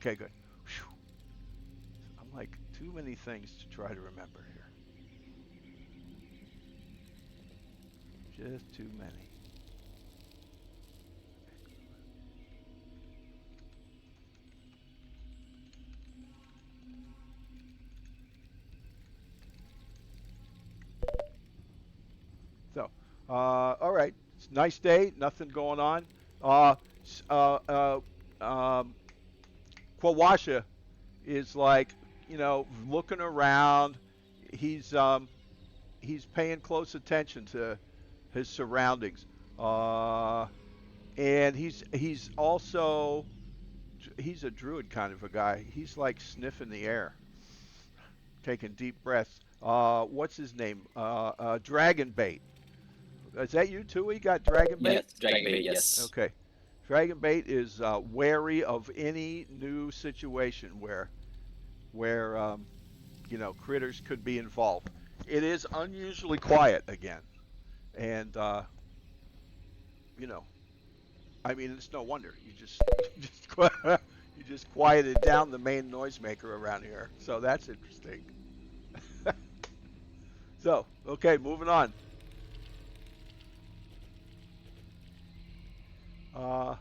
Okay, good. Whew. I'm like too many things to try to remember here. Just too many. So, all right. It's a nice day. Nothing going on. Uh, s- uh, uh, um, Quawasha is like, looking around. He's um, he's paying close attention to his surroundings. Uh, and he's also he's a druid kind of a guy. He's like sniffing the air, taking deep breaths. What's his name? Dragon bait. Is that you too? He got dragon bait. Yes, Dragon Bait, yes. Okay. Dragon bait is wary of any new situation where critters could be involved. It is unusually quiet again, and you know, I mean, it's no wonder. You just you just quieted down the main noisemaker around here, so that's interesting. So, okay, moving on. Uh,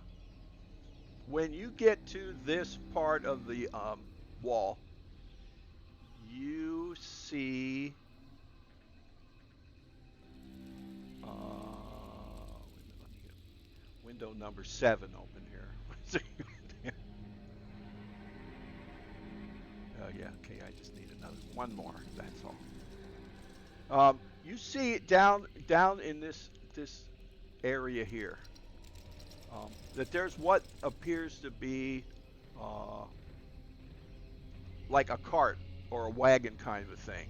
when you get to this part of the wall, you see. Let me get window number 7 open here. Oh yeah, okay. I just need another one more. That's all. You see it down in this area here. That there's what appears to be uh, like a cart or a wagon kind of a thing,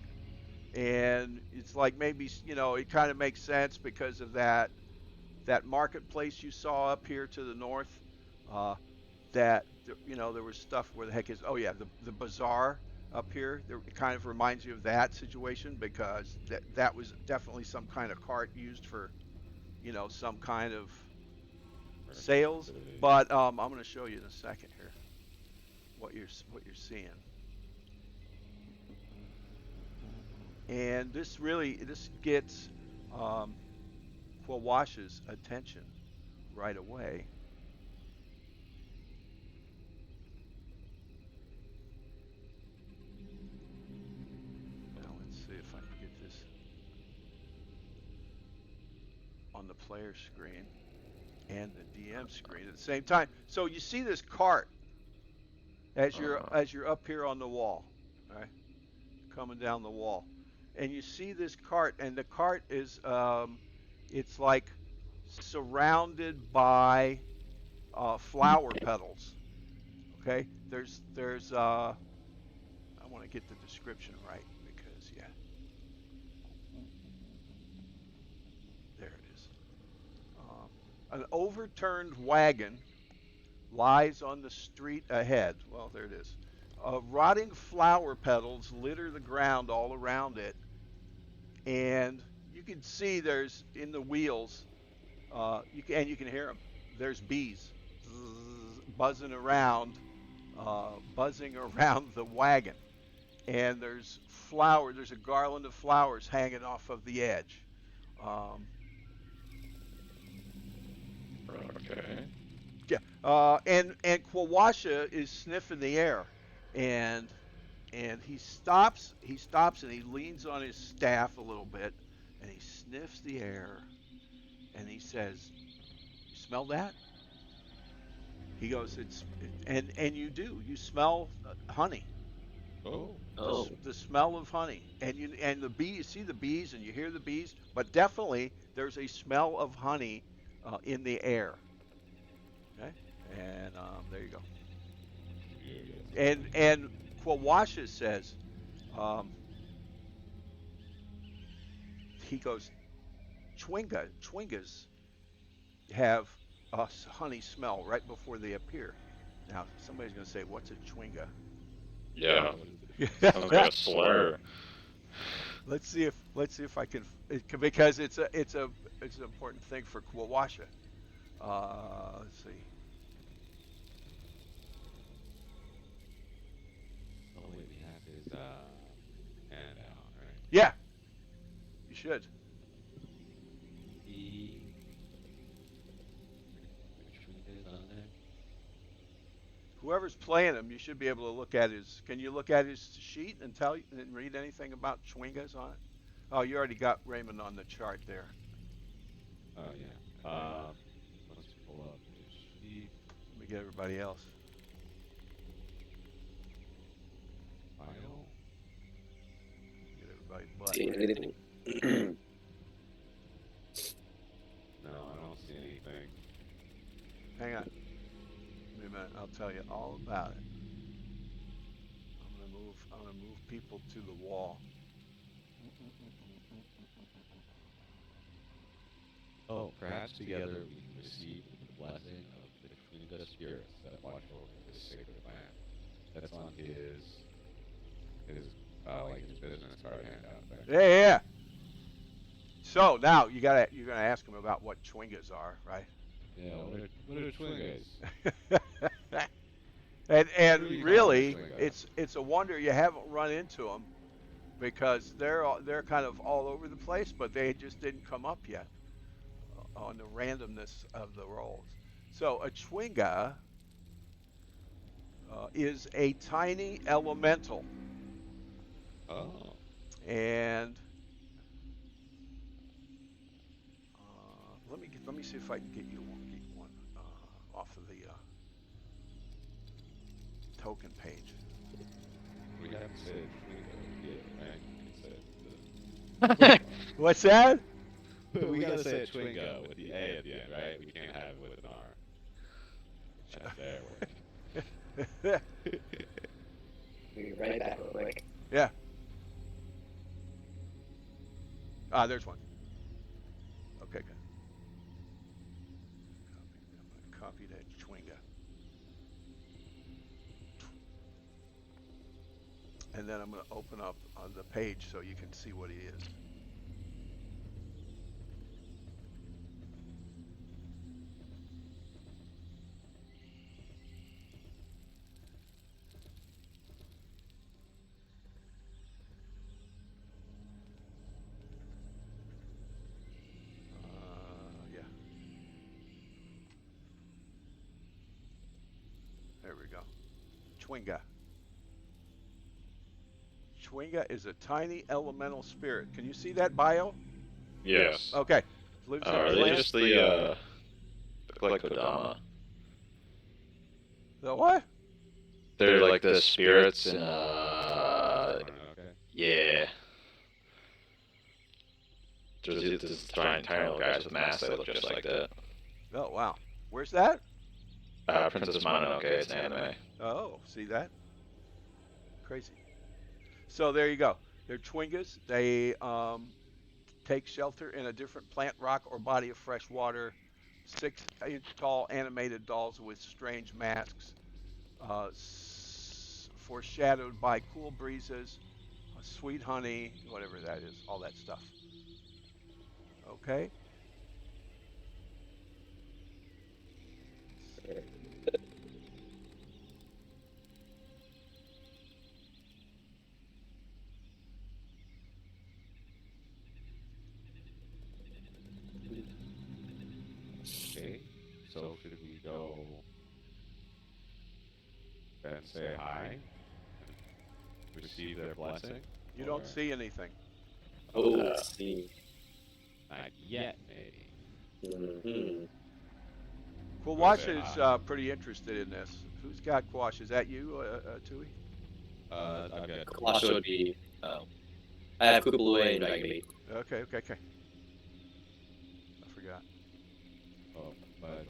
and it's like maybe it kind of makes sense because of that marketplace you saw up here to the north. Uh, that there was stuff where the heck is oh yeah the bazaar up here there, it kind of reminds you of that situation because that was definitely some kind of cart used for some kind of sales. But I'm going to show you in a second here what you're seeing. And this gets um, Quawash's attention right away. Now let's see if I can get this on the player screen and the DM screen at the same time. So you see this cart as you're Uh, as you're up here on the wall, right? Coming down the wall, and you see this cart, and the cart is it's like surrounded by flower petals. Okay, there's I want to get the description right because yeah, there it is. An overturned wagon lies on the street ahead. Well, there it is. Rotting flower petals litter the ground all around it, and you can see there's in the wheels. You can hear them. There's bees buzzing around the wagon, and there's flower. There's a garland of flowers hanging off of the edge. Um, okay. yeah, and Quawasha is sniffing the air, and he stops and he leans on his staff a little bit and he sniffs the air and he says, "You smell that?" He goes, "It's," and you smell honey. Oh. Oh, The smell of honey, and the bee, you see the bees and you hear the bees, but definitely there's a smell of honey in the air. Okay, and there you go. And Quawasha says, um, he goes, Chwingas have a honey smell right before they appear. Now, somebody's going to say, "What's a chwinga?" Yeah. Sounds like a slur. Let's see if I can, because it's an important thing for Quawasha. Let's see. Yeah, you should. The which one is on there? Whoever's playing him, you should be able to look at his. Can you look at his sheet and tell and read anything about Chwingas on it? Oh, you already got Raymond on the chart there. Oh yeah. Let's pull up his sheet Let me get everybody else. file. Get everybody but. See anything? No, I don't see anything. Hang on. Wait a minute. I'll tell you all about it. I'm gonna move people to the wall. Oh, perhaps together we can receive the blessing of the Chwinga spirits that watch over this sacred land. That's on his business card handout there. Yeah, yeah, yeah. So now you're gonna ask him about what Chwingas are, right? Yeah, what are Chwingas? and What do you call really, this thing, it's a wonder you haven't run into them because they're kind of all over the place, but they just didn't come up yet on the randomness of the rolls. So a Chwinga is a tiny elemental, Oh. and let me see if I can get you one off of the token page. We haven't said Chwinga yet, right? We said What's that? we gotta say Chwinga with the A at the end, right? We can't have it with an R. There we go. We'll be right back real quick. Yeah. Ah, there's one. Okay, good. I'm gonna copy that Chwinga. And then I'm gonna open up on the page so you can see what he is. Yeah. There we go. Chwinga. Chwinga is a tiny elemental spirit. Can you see that bio? Yes. Okay. Lives in Are they plants. just the look like Kodama? The what? They're like the spirits in Okay. yeah. There's this giant tiny little guys with masks that look just like that. Oh wow. Where's that? Princess Mononoke, it's an anime. Oh, see that? Crazy. So there you go. They're Chwingas. They take shelter in a different plant, rock, or body of fresh water. 6-inch tall animated dolls with strange masks, foreshadowed by cool breezes, sweet honey, whatever that is, all that stuff. Okay. Okay. So should we go and say hi? Receive their blessing? You don't Or see anything. Oh, let's see. not yet, maybe. Mm-hmm. Kwawash say is hi. pretty interested in this. Who's got Kwawash? Is that you, Tui? I've got Clash would be. I have Kupalua and Dragon Bait. Okay, okay, okay. I forgot. Oh, by the way,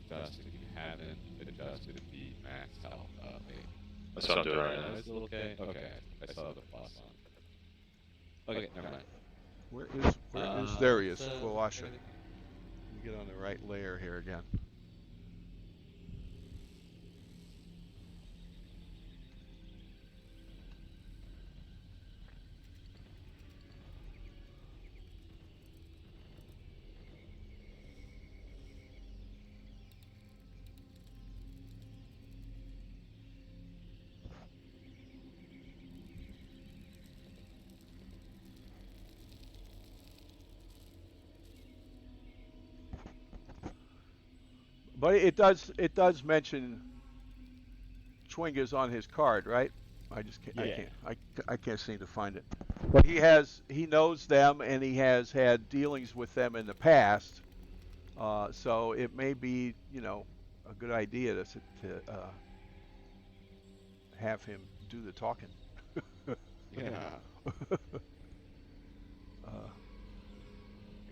Dustin, you haven't adjusted the max health update. That's what I'm doing right now. Is it okay? Okay, I saw the plus on. Okay, never mind. Where is there he is, so- Kwawasha. Let me get on the right layer here again. But it does mention Chwinga's on his card, right? I just can't, I Yeah. can't I can't seem to find it. But he knows them and he has had dealings with them in the past. So it may be a good idea to have him do the talking. Yeah. uh,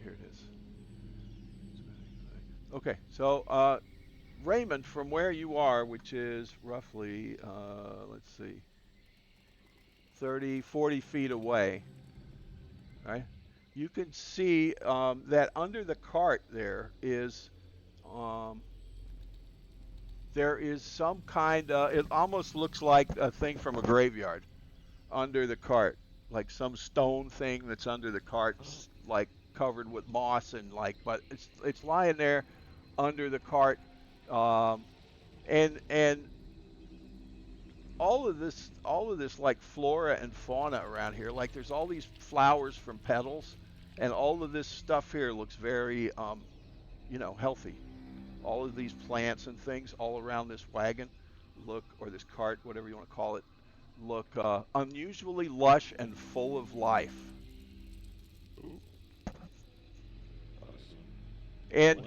Here it is. Okay, so Raymond, from where you are, which is roughly, let's see, 30, 40 feet away, right? You can see that under the cart um, there is some kind of, it almost looks like a thing from a graveyard under the cart, like some stone thing that's under the cart, like covered with moss and but it's lying there under the cart, um, and all of this like flora and fauna around here, like there's all these flowers from petals, and all of this stuff here looks very healthy. All of these plants and things all around this wagon or this cart, whatever you want to call it, look unusually lush and full of life. Ooh. And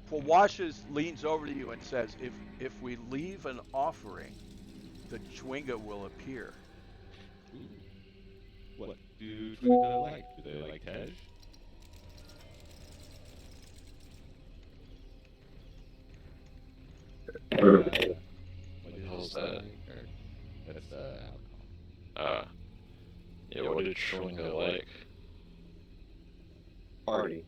Kawasha leans over to you and says, if we leave an offering, the Chwinga will appear. Ooh. What do Twinkle like? Do they like Tej? What What the is hell's that? that? Or that's alcohol. Yeah, what did Schwinga like? Party.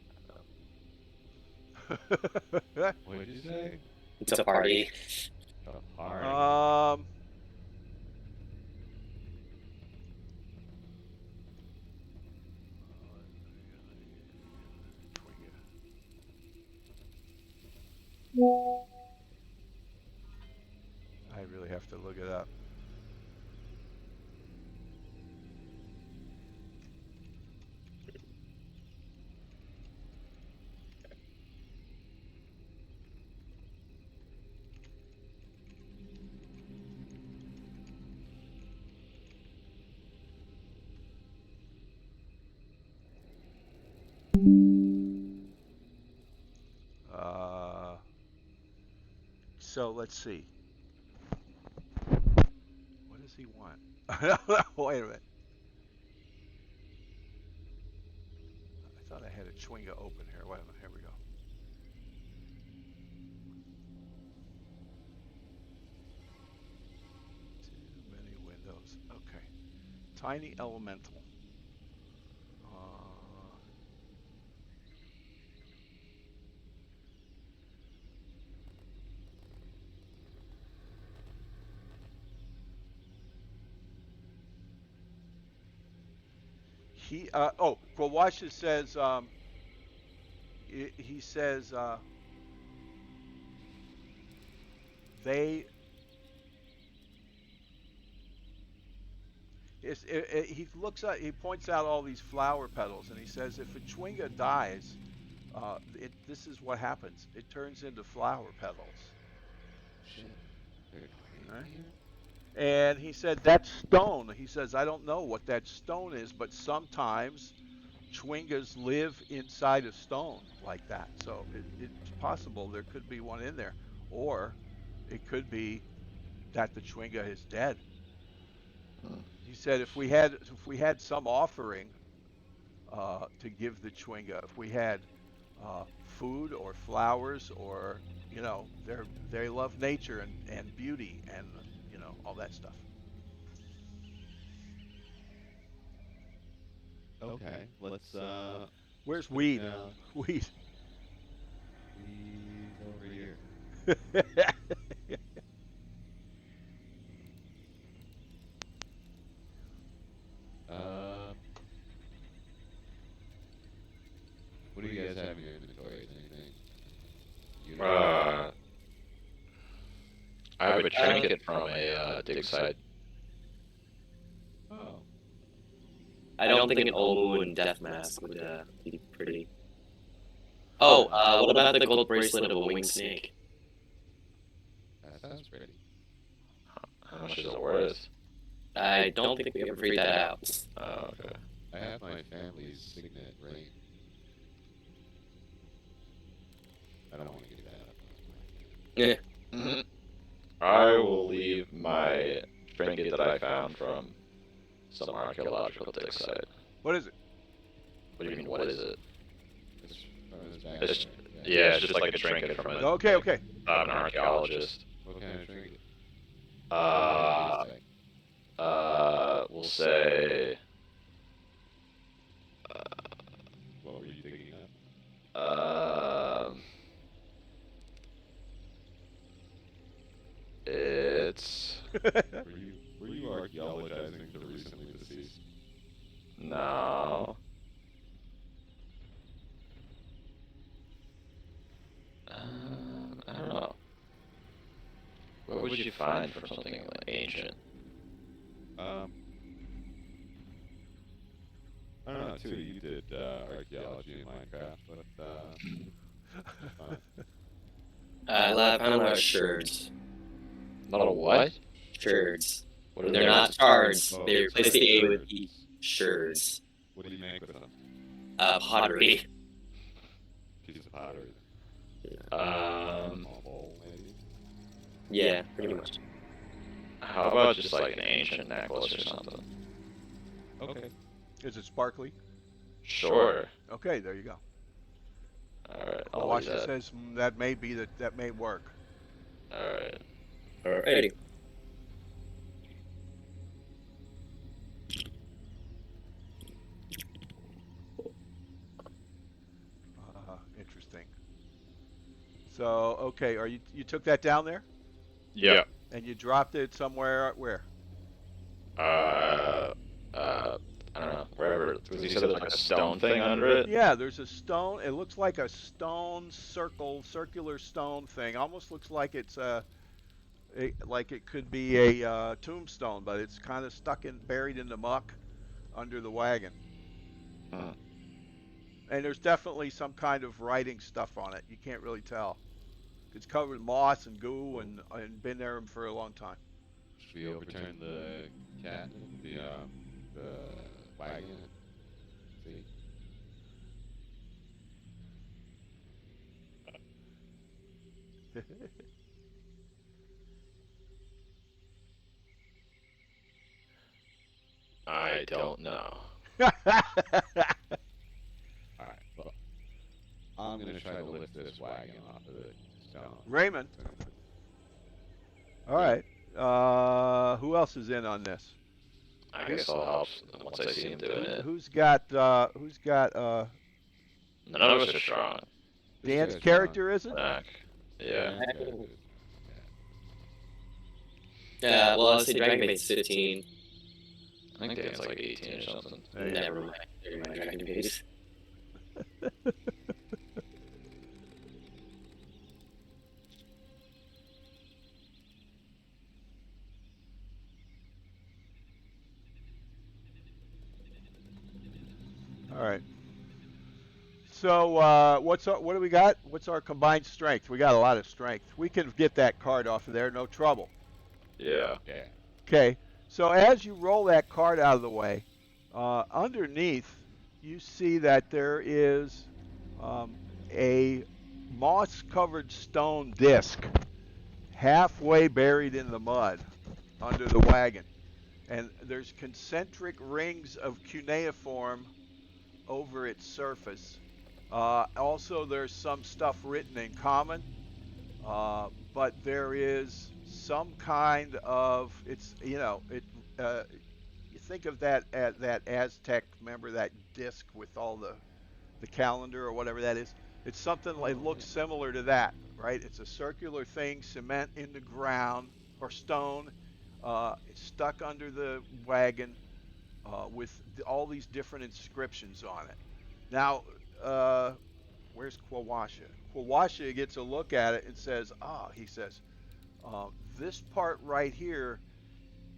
What did you say? It's a party. A party. um, I really have to look it up. Uh, so let's see. What does he want? Wait a minute. I thought I had a Chwinga open here. Wait a minute. Here we go. Too many windows. Okay. Tiny elemental. Kawasha says he says they he points out all these flower petals and he says if a Chwinga dies, this is what happens. It turns into flower petals. Shit. Right? And he said that stone. He says I don't know what that stone is, but sometimes Chwingas live inside a stone like that. So it's possible there could be one in there, or it could be that the Chwinga is dead. He said if we had some offering to give the Chwinga, if we had food or flowers or they love nature and beauty and all that stuff. Okay, let's Where's Weed? now Weed. he's over here. What do you guys have in your inventory? Anything? You I have a trinket from a dig site. Oh. I don't think an Olmu and Death Mask would be pretty. Oh, what about the gold bracelet of a winged snake? That sounds pretty. How much is it worth? I don't think we ever figured that out. Oh, okay. I have my family's signet ring. I don't want to give that up. Yeah. I will leave my trinket that I found from some archaeological dig site. What is it? What do you mean, what is it? It's from his back. It's, yeah, it's just like a trinket from Okay, okay. an archaeologist. What kind of trinket? We'll say, What were you thinking of? it's, Were you archaeologizing the recently deceased? no. I don't know. What would you find from something like ancient? I don't know, too. You did archaeology in Minecraft, but fine. I found a lot of shards. Not a what? Shards. What are They're they? not shards. Oh, They replace the A with shards. E. Shards. What do you make with them? Pottery. Pieces of pottery. Um, A bowl, maybe? Yeah, pretty much. how about just like an ancient necklace or something? Okay. Is it sparkly? Sure. Okay, there you go. Alright, I'll leave Washington that. says that may be that may work. Alright. Alrighty. Interesting. So okay, you took that down there Yeah. and you dropped it somewhere where? I don't know, wherever. Was he said there's like a stone thing under it? Yeah, there's a stone. It looks like a stone circular stone thing. Almost looks like it's like it could be a tombstone, but it's kind of buried in the muck under the wagon. Hmm. And there's definitely some kind of writing stuff on it. You can't really tell. It's covered in moss and goo and been there for a long time. Should we overturn the cat, the wagon? See? I don't know. Alright, well, I'm gonna try to lift this wagon off of the stone. Raymond. All right. Who else is in on this? I guess I'll help once I see him doing it. Who's got None of us are strong. Dan's guy's character isn't? Back. Yeah. Well, I'll say Dragon Bait's 15. I think Dan's like 18 or something. There you go. Never mind. Never mind Dragon Bait. All right. So what do we got? What's our combined strength? We got a lot of strength. We can get that card off of there, no trouble. Yeah. Yeah. Okay. So as you roll that card out of the way, underneath you see that there is a moss-covered stone disc halfway buried in the mud under the wagon, and there's concentric rings of cuneiform over its surface. Also, there's some stuff written in common, but there is some kind of you think of that Aztec, remember that disc with all the calendar or whatever that is. It's something like, looks similar to that, right? It's a circular thing, cement in the ground or stone. It's stuck under the wagon with all these different inscriptions on it. Now, where's Quawasha? Quawasha gets a look at it and says, he says, this part right here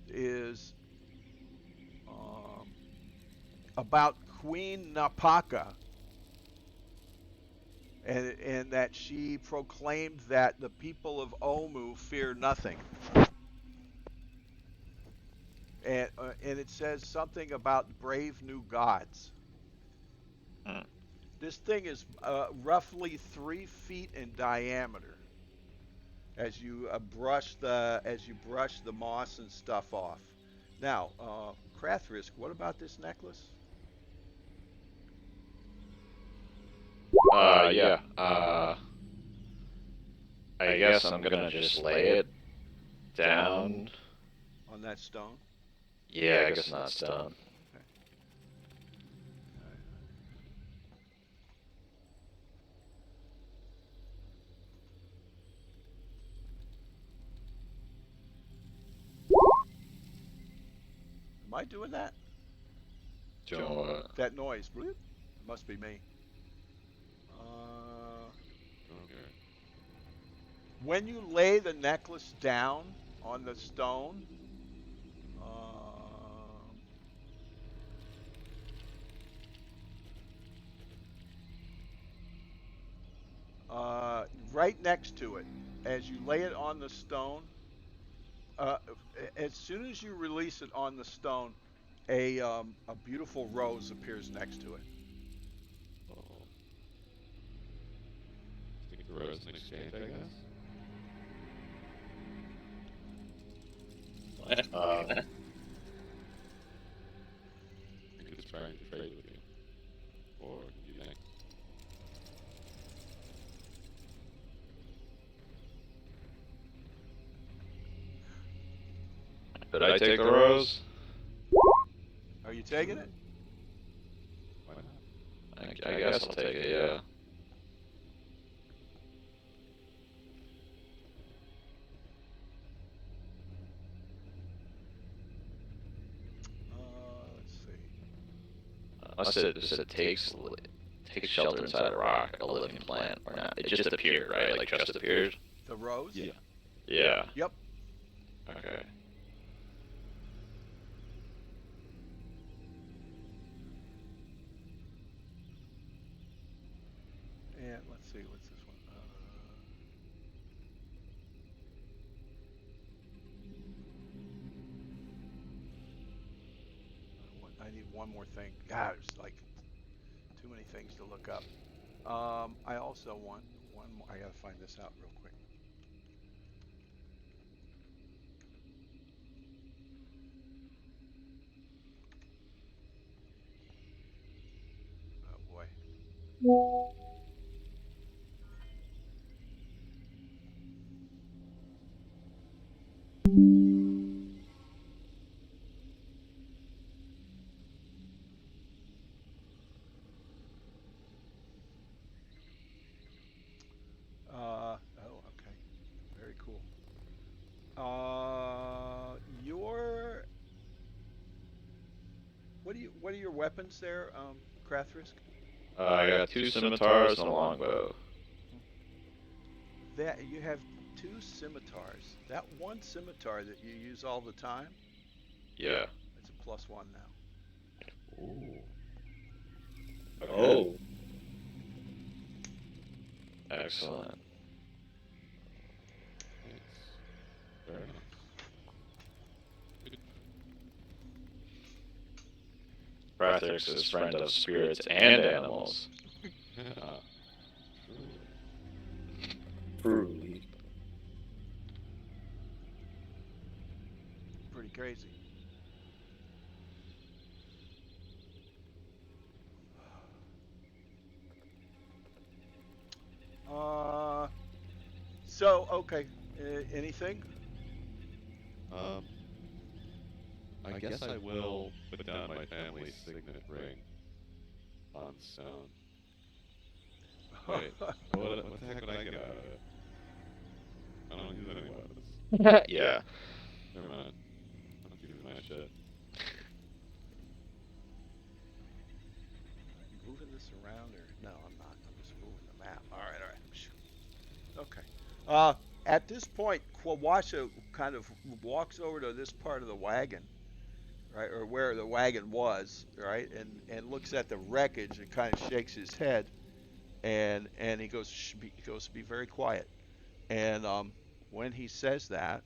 is about Queen Napaka, and that she proclaimed that the people of Omu fear nothing. And it says something about brave new gods. Hmm. This thing is roughly 3 feet in diameter. As you brush the moss and stuff off. Now, Krathrisk, what about this necklace? Yeah. I guess I'm gonna just lay it down. On that stone? Yeah, I guess not stone. Okay. Am I doing that? Doing what? That noise. Bloop. It must be me. Uh, Okay. when you lay the necklace down on the stone, right next to it, as you lay it on the stone, uh, as soon as you release it on the stone, a beautiful rose appears next to it. Oh. Stick the rose in exchange, I guess. What? Um, I think it's trying to trade with you. Or you think? Could I take the rose? Are you taking it? Why not? I guess I'll take it, yeah. Let's see. Unless it takes shelter inside a rock, a living plant, or not. It just appeared, right? Like just appeared? The rose? Yeah. Yeah. Yep. Okay. And let's see, what's this one? I need one more thing. God, there's like too many things to look up. I also want one more. I gotta find this out real quick. Oh boy. Oh, okay. Very cool. Your what are your weapons there, Krathrisk? I got 2 scimitars and a longbow. That you have 2 scimitars. That one scimitar that you use all the time, Yeah. it's a +1 now. Ooh. Okay. Oh, Excellent. Nice. Very nice. Brathix is friend of spirits and animals. Yeah. truly. Pretty crazy. So okay. Anything? I guess I will put down my family signet ring on stone. Wait, what the heck would I get out of it? I don't use any weapons. Yeah. Never mind. I'm not using my shit. Moving this around or no? I'm not. I'm just moving the map. All right. All right. Phew. Okay. At this point, Quawasha kind of walks over to this part of the wagon, right, or where the wagon was, right, and looks at the wreckage and kind of shakes his head, and he goes, be very quiet. And when he says that,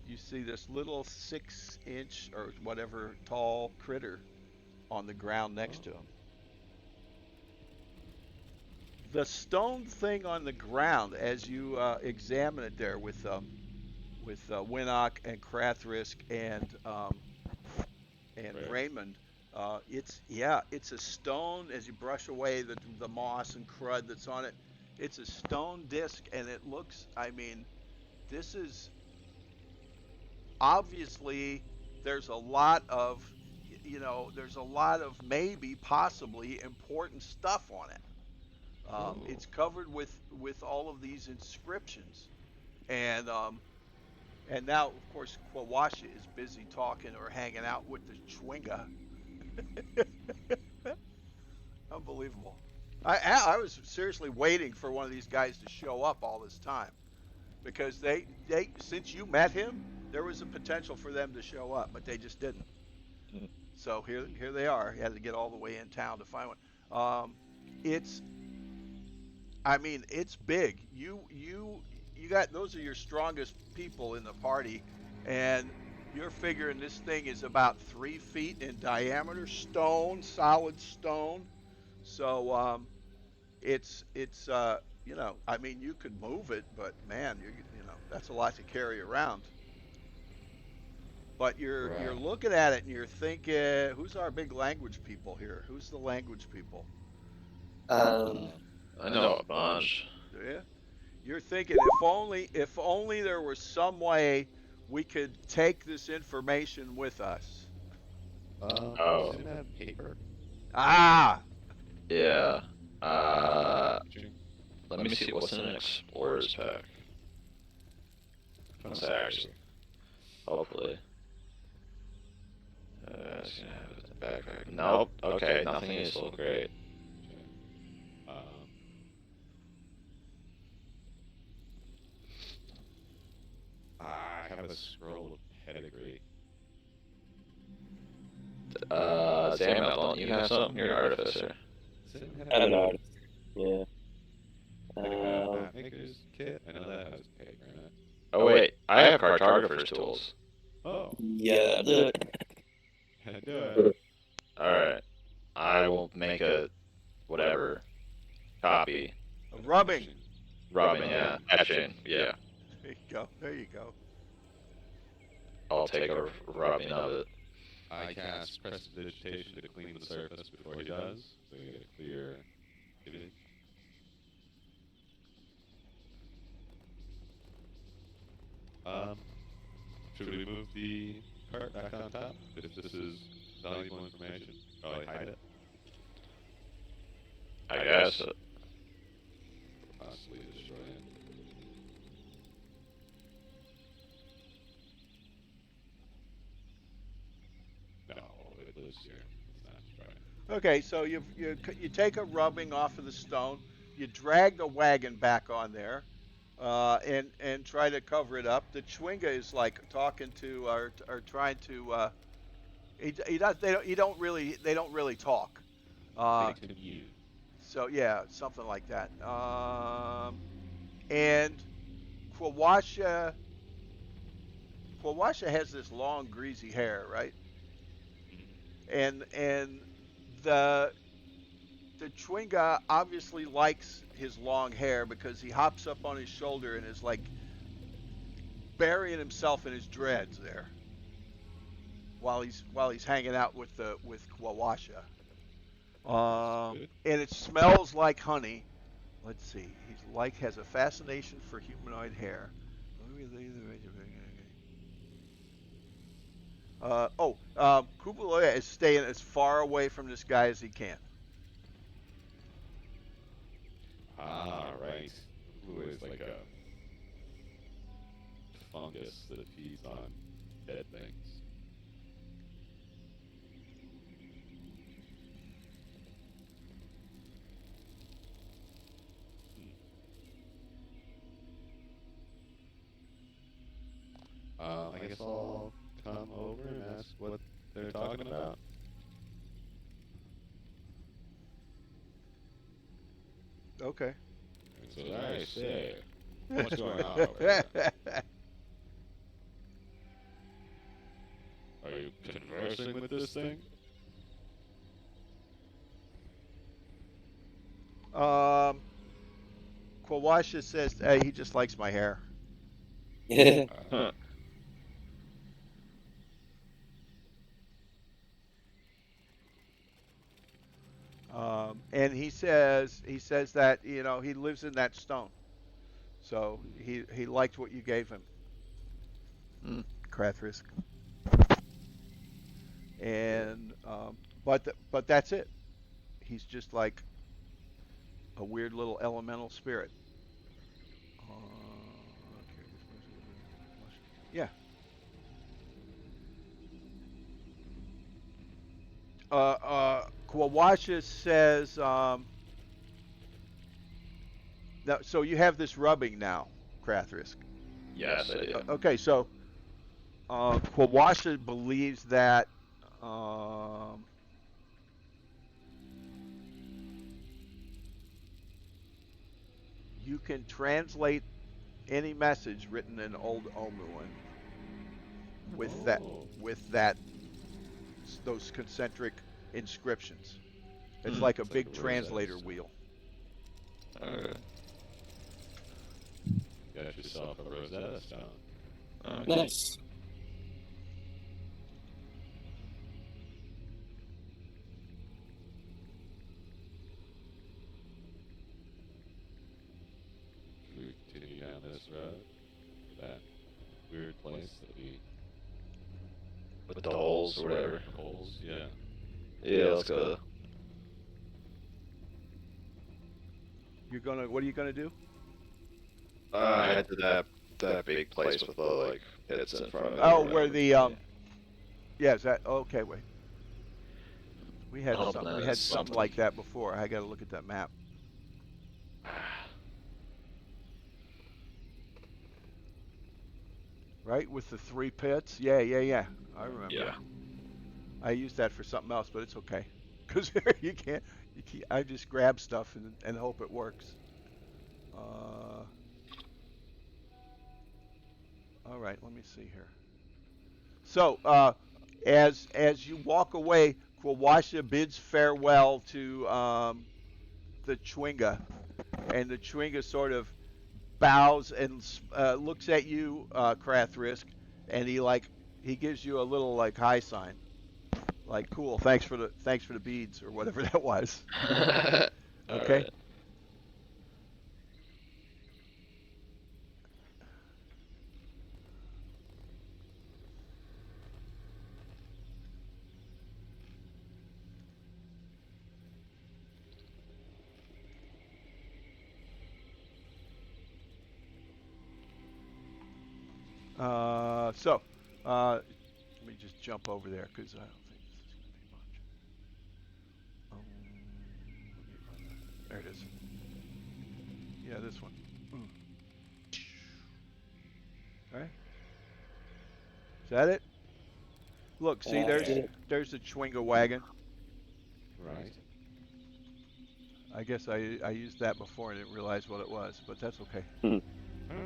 you see this little 6 inch or whatever tall critter on the ground next to him. The stone thing on the ground, as you examine it there with Winnock and Krathrisk and Right. Raymond, it's a stone. As you brush away the moss and crud that's on it, it's a stone disc, and it looks. I mean, this is obviously there's a lot of, there's a lot of maybe possibly important stuff on it. It's covered with all of these inscriptions, and now of course Quawasha is busy talking or hanging out with the Chwinga. Unbelievable. I was seriously waiting for one of these guys to show up all this time because they since you met him, there was a potential for them to show up, but they just didn't. So here they are. He had to get all the way in town to find one. It's I mean, it's big. You got those are your strongest people in the party, and you're figuring this thing is about 3 feet in diameter, stone, solid stone. So I mean, you could move it, but man, that's a lot to carry around. But you're Right. looking at it and you're thinking, who's our big language people here? Who's the language people? Um, I know a bunch. Yeah. You're thinking if only there was some way we could take this information with us. Oh. Isn't that paper? Ah, Yeah. Uh, Let me see what's in an explorer's pack. What's that actually? Hopefully. It's gonna have it in the backpack. Nope. Okay, nothing useful. Great. Um, I have a scroll of pedigree. Samuel, don't you have something? You're an artificer. Does it have I don't a know. Yeah. maker's kit? I know that has paper in it. Oh wait, I have cartographer's tools. Oh, Yeah. The, do it. Alright. I will make a whatever copy. a rubbing. Rubbing, yeah. Etching, yeah. There you go. There you go. I'll take a rubbing of it. I cast prestidigitation to clean the surface before he does, so we get a clear image. Should we move the cart back on top? If this is valuable information, probably hide it. I guess. Possibly destroy it. No, it lives here. It's not destroyed. Okay, so you take a rubbing off of the stone, you drag the wagon back on there, and try to cover it up. The Chwinga is like talking to or trying to. They don't really talk. They commute. So yeah, something like that. And Quawasha has this long greasy hair, right? And the Chwinga obviously likes his long hair because he hops up on his shoulder and is like burying himself in his dreads there while he's hanging out with Quawasha. And it smells like honey. Let's see. Has a fascination for humanoid hair. Kupaloya is staying as far away from this guy as he can. Ah, right. Who is like a fungus that feeds on dead things. guess I'll come over and ask what they're talking about. Okay. So I say, what's going on over there? Are you conversing with this thing? Quawasha says, hey, he just likes my hair. Huh. And he says that he lives in that stone, so he liked what you gave him, Hmm. Krathrisk. And but that's it. He's just like a weird little elemental spirit. Yeah. Quawasha says, so you have this rubbing now, Krathrisk. Yes, I do. Okay, so Quawasha believes that um, you can translate any message written in Old Omuan with that Oh. with that those concentric inscriptions. It's Hmm. like a It's like big a translator Rosetta wheel. Okay. Got yourself a Rosetta Stone. Okay. Nice. We continue down this road. That weird place that we With the holes or whatever. holes. Yeah. Yeah, let's go. What are you gonna do? Head to that big place with the like pits in front of it. Oh, or where whatever. the yeah, is that okay? Wait, we had Oh, something. no, We had that's something like that before. I got to look at that map. Right with the 3 pits. Yeah, yeah, yeah. I remember. Yeah. I used that for something else, but it's okay. Because you can't. I just grab stuff and hope it works. All right, let me see here. So, as you walk away, Quawasha bids farewell to the Chwinga, and the Chwinga sort of bows and looks at you, Krathrisk, and he gives you a little like high sign, like cool, thanks for the beads or whatever that was. All Okay. right. So let me just jump over there because I don't think this is going to be much. There it is. Yeah, this one. All right. Is that it? Look, see, there's the Chwinga wagon. Right. I guess I used that before and didn't realize what it was, but that's okay. I don't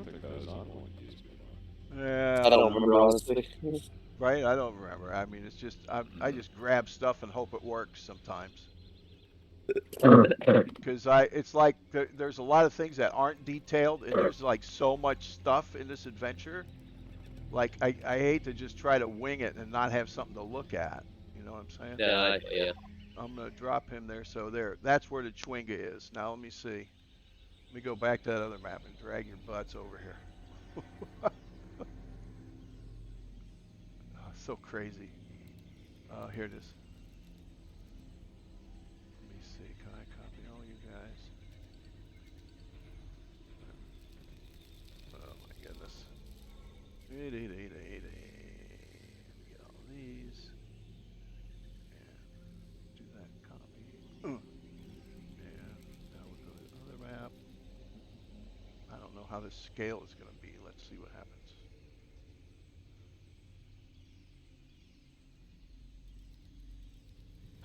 think that was on one you used before. Yeah, I don't remember honestly. right? I don't remember. I mean, it's just I just grab stuff and hope it works sometimes. Because it's like there's a lot of things that aren't detailed, and there's like so much stuff in this adventure. Like I hate to just try to wing it and not have something to look at. You know what I'm saying? Yeah. I'm gonna drop him there. So that's where the Chwinga is. Now let me see. Let me go back to that other map and drag your butts over here. Oh, so crazy. Here it is. Let me see. Can I copy all you guys? Oh my goodness. Let me get all these. And do that copy. And now we'll go to the other map. I don't know how this scale is going to be. Let's see what happens.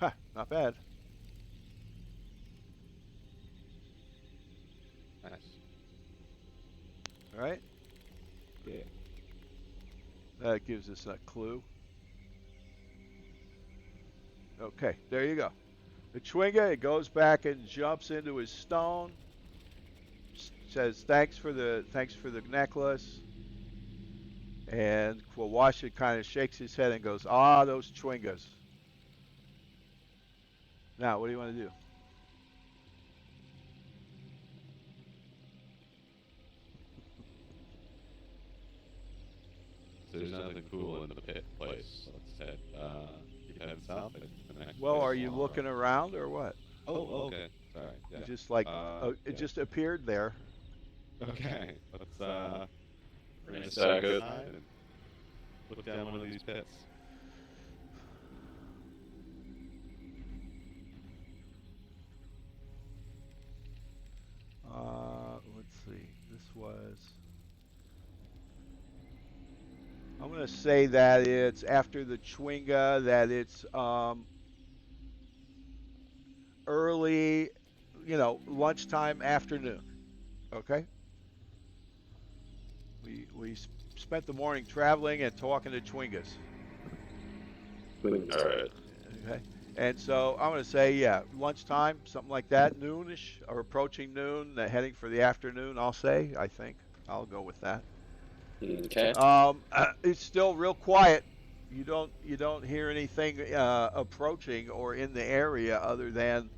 Huh, not bad. Nice. All right. Yeah. That gives us a clue. Okay, there you go. The Chwinga, it goes back and jumps into his stone. Says thanks for the necklace. And Kwawasha kind of shakes his head and goes, ah, those Chwingas. Now, what do you want to do? There's nothing cool in the pit place. Let's head. Keep heading south. And the next Well, place are you along. looking around or what? Oh, okay. Sorry. Yeah. You just like it yeah. just appeared there. Okay. Let's We're gonna step go. inside and look down one of these pits. Let's see. This was. I'm gonna say that it's after the Chwinga. That it's early, lunchtime, afternoon. Okay. We spent the morning traveling and talking to Chwingas. All right. Okay. And so I'm going to say, yeah, lunchtime, something like that, noonish or approaching noon, heading for the afternoon. I think I'll go with that. Okay. It's still real quiet. You don't hear anything approaching or in the area other than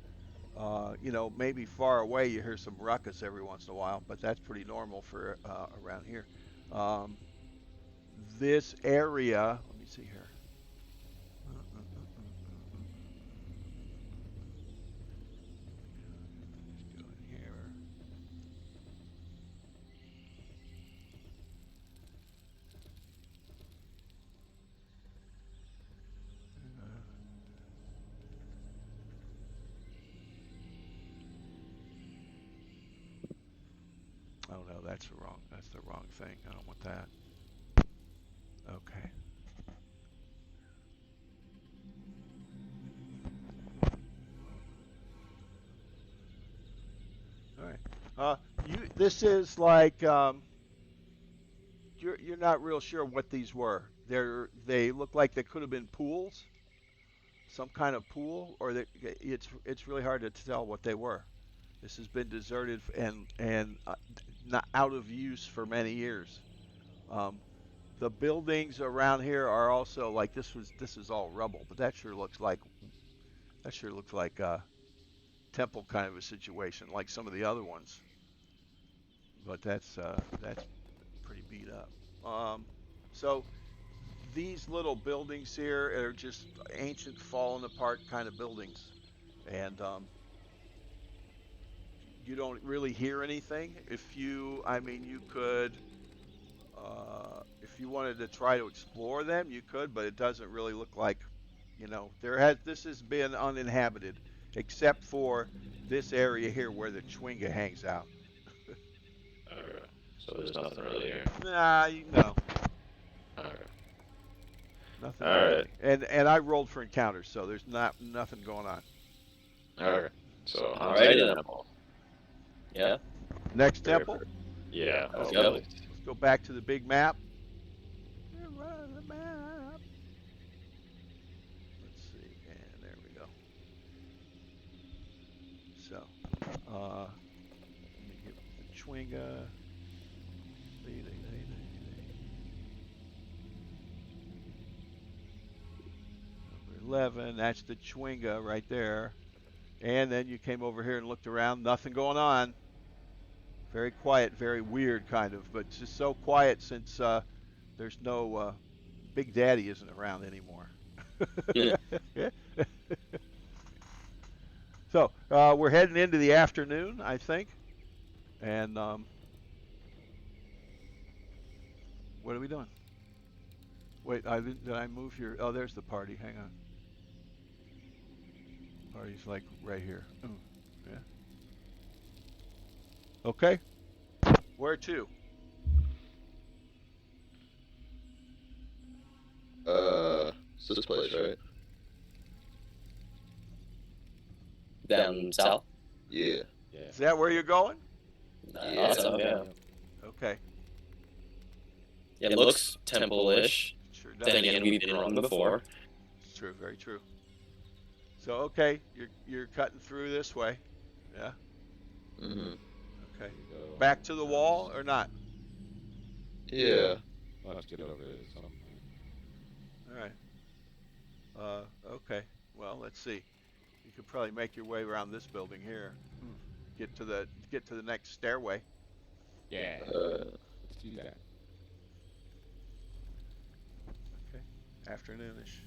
maybe far away you hear some ruckus every once in a while, but that's pretty normal for around here. Um, this area, let me see here. Let's go in here. Oh no, that's the wrong thing. I don't want that. Okay. All right. This is like you're not real sure what these were. They look like they could have been pools, some kind of pool, or it's really hard to tell what they were. This has been deserted and not out of use for many years. Um, the buildings around here are also like this is all rubble, but that sure looks like a temple kind of a situation, like some of the other ones. But that's pretty beat up. So these little buildings here are just ancient, fallen apart kind of buildings, and you don't really hear anything. You could, if you wanted to try to explore them, you could, but it doesn't really look like, this has been uninhabited, except for this area here where the Chwinga hangs out. Okay. So there's nothing really here. Nah, no, Okay. nothing All really. right. And I rolled for encounters, so there's nothing going on. Okay. So All right, then. Yeah. Next temple. Yeah. Let's Okay. go. Let's go back to the big map. The map. Let's see, and there we go. So, let me get the Chwinga. Number 11. That's the Chwinga right there. And then you came over here and looked around. Nothing going on. Very quiet, very weird kind of, but just so quiet since there's no Big Daddy isn't around anymore. Yeah. So we're heading into the afternoon, I think, and what are we doing? Wait, did I move your? Oh, there's the party. Hang on. Party's like right here. Ooh, yeah. Okay. Where to? It's this place, right? down south. Yeah. Yeah. Is that where you're going? I Yeah. thought so, yeah. Okay. It looks temple-ish. Sure does. Then again, we've been wrong before. It's true. Very true. So okay, you're cutting through this way. Yeah. Mhm. Okay. We go Back to the wall or not? Yeah. We'll have to get over this sometime. All right. Okay. Well, let's see. You could probably make your way around this building here. Get to the next stairway. Yeah. Uh, Let's do that. Okay. Afternoonish.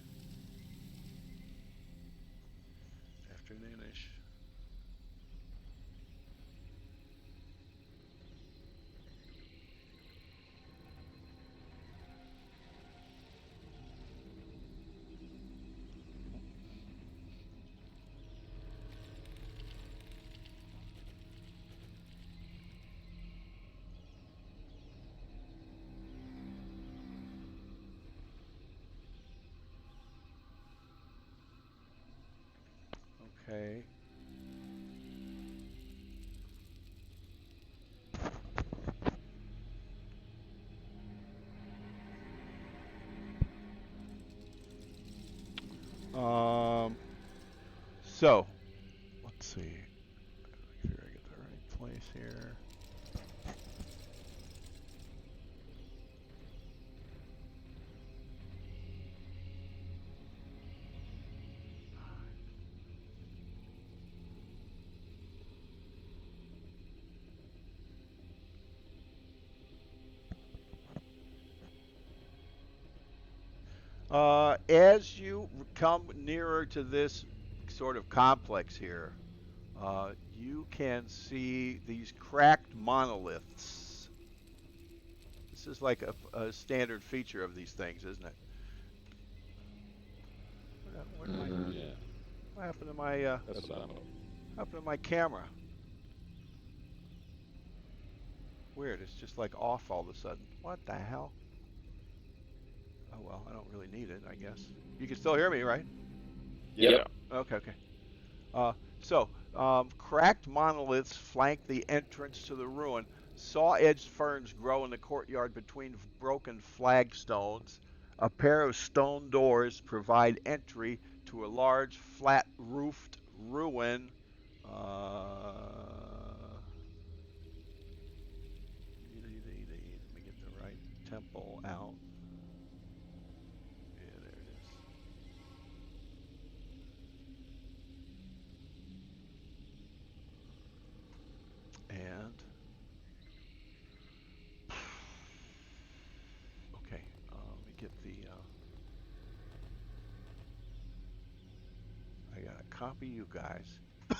Afternoonish. Okay. So, let's see. Make sure I get the right place here. As you come nearer to this sort of complex here, you can see these cracked monoliths. This is like a standard feature of these things, isn't it? Mhm. Yeah. What happened to my That's what I'm hoping. happened to my camera? Weird. It's just like off all of a sudden. What the hell? Oh well, I don't really need it, I guess. You can still hear me, right? Yep. Okay, okay. Cracked monoliths flank the entrance to the ruin. Saw-edged ferns grow in the courtyard between broken flagstones. A pair of stone doors provide entry to a large, flat-roofed ruin. Let me get the right temple out. Yeah, there it is. And okay, let me get the. I gotta copy you guys. I'm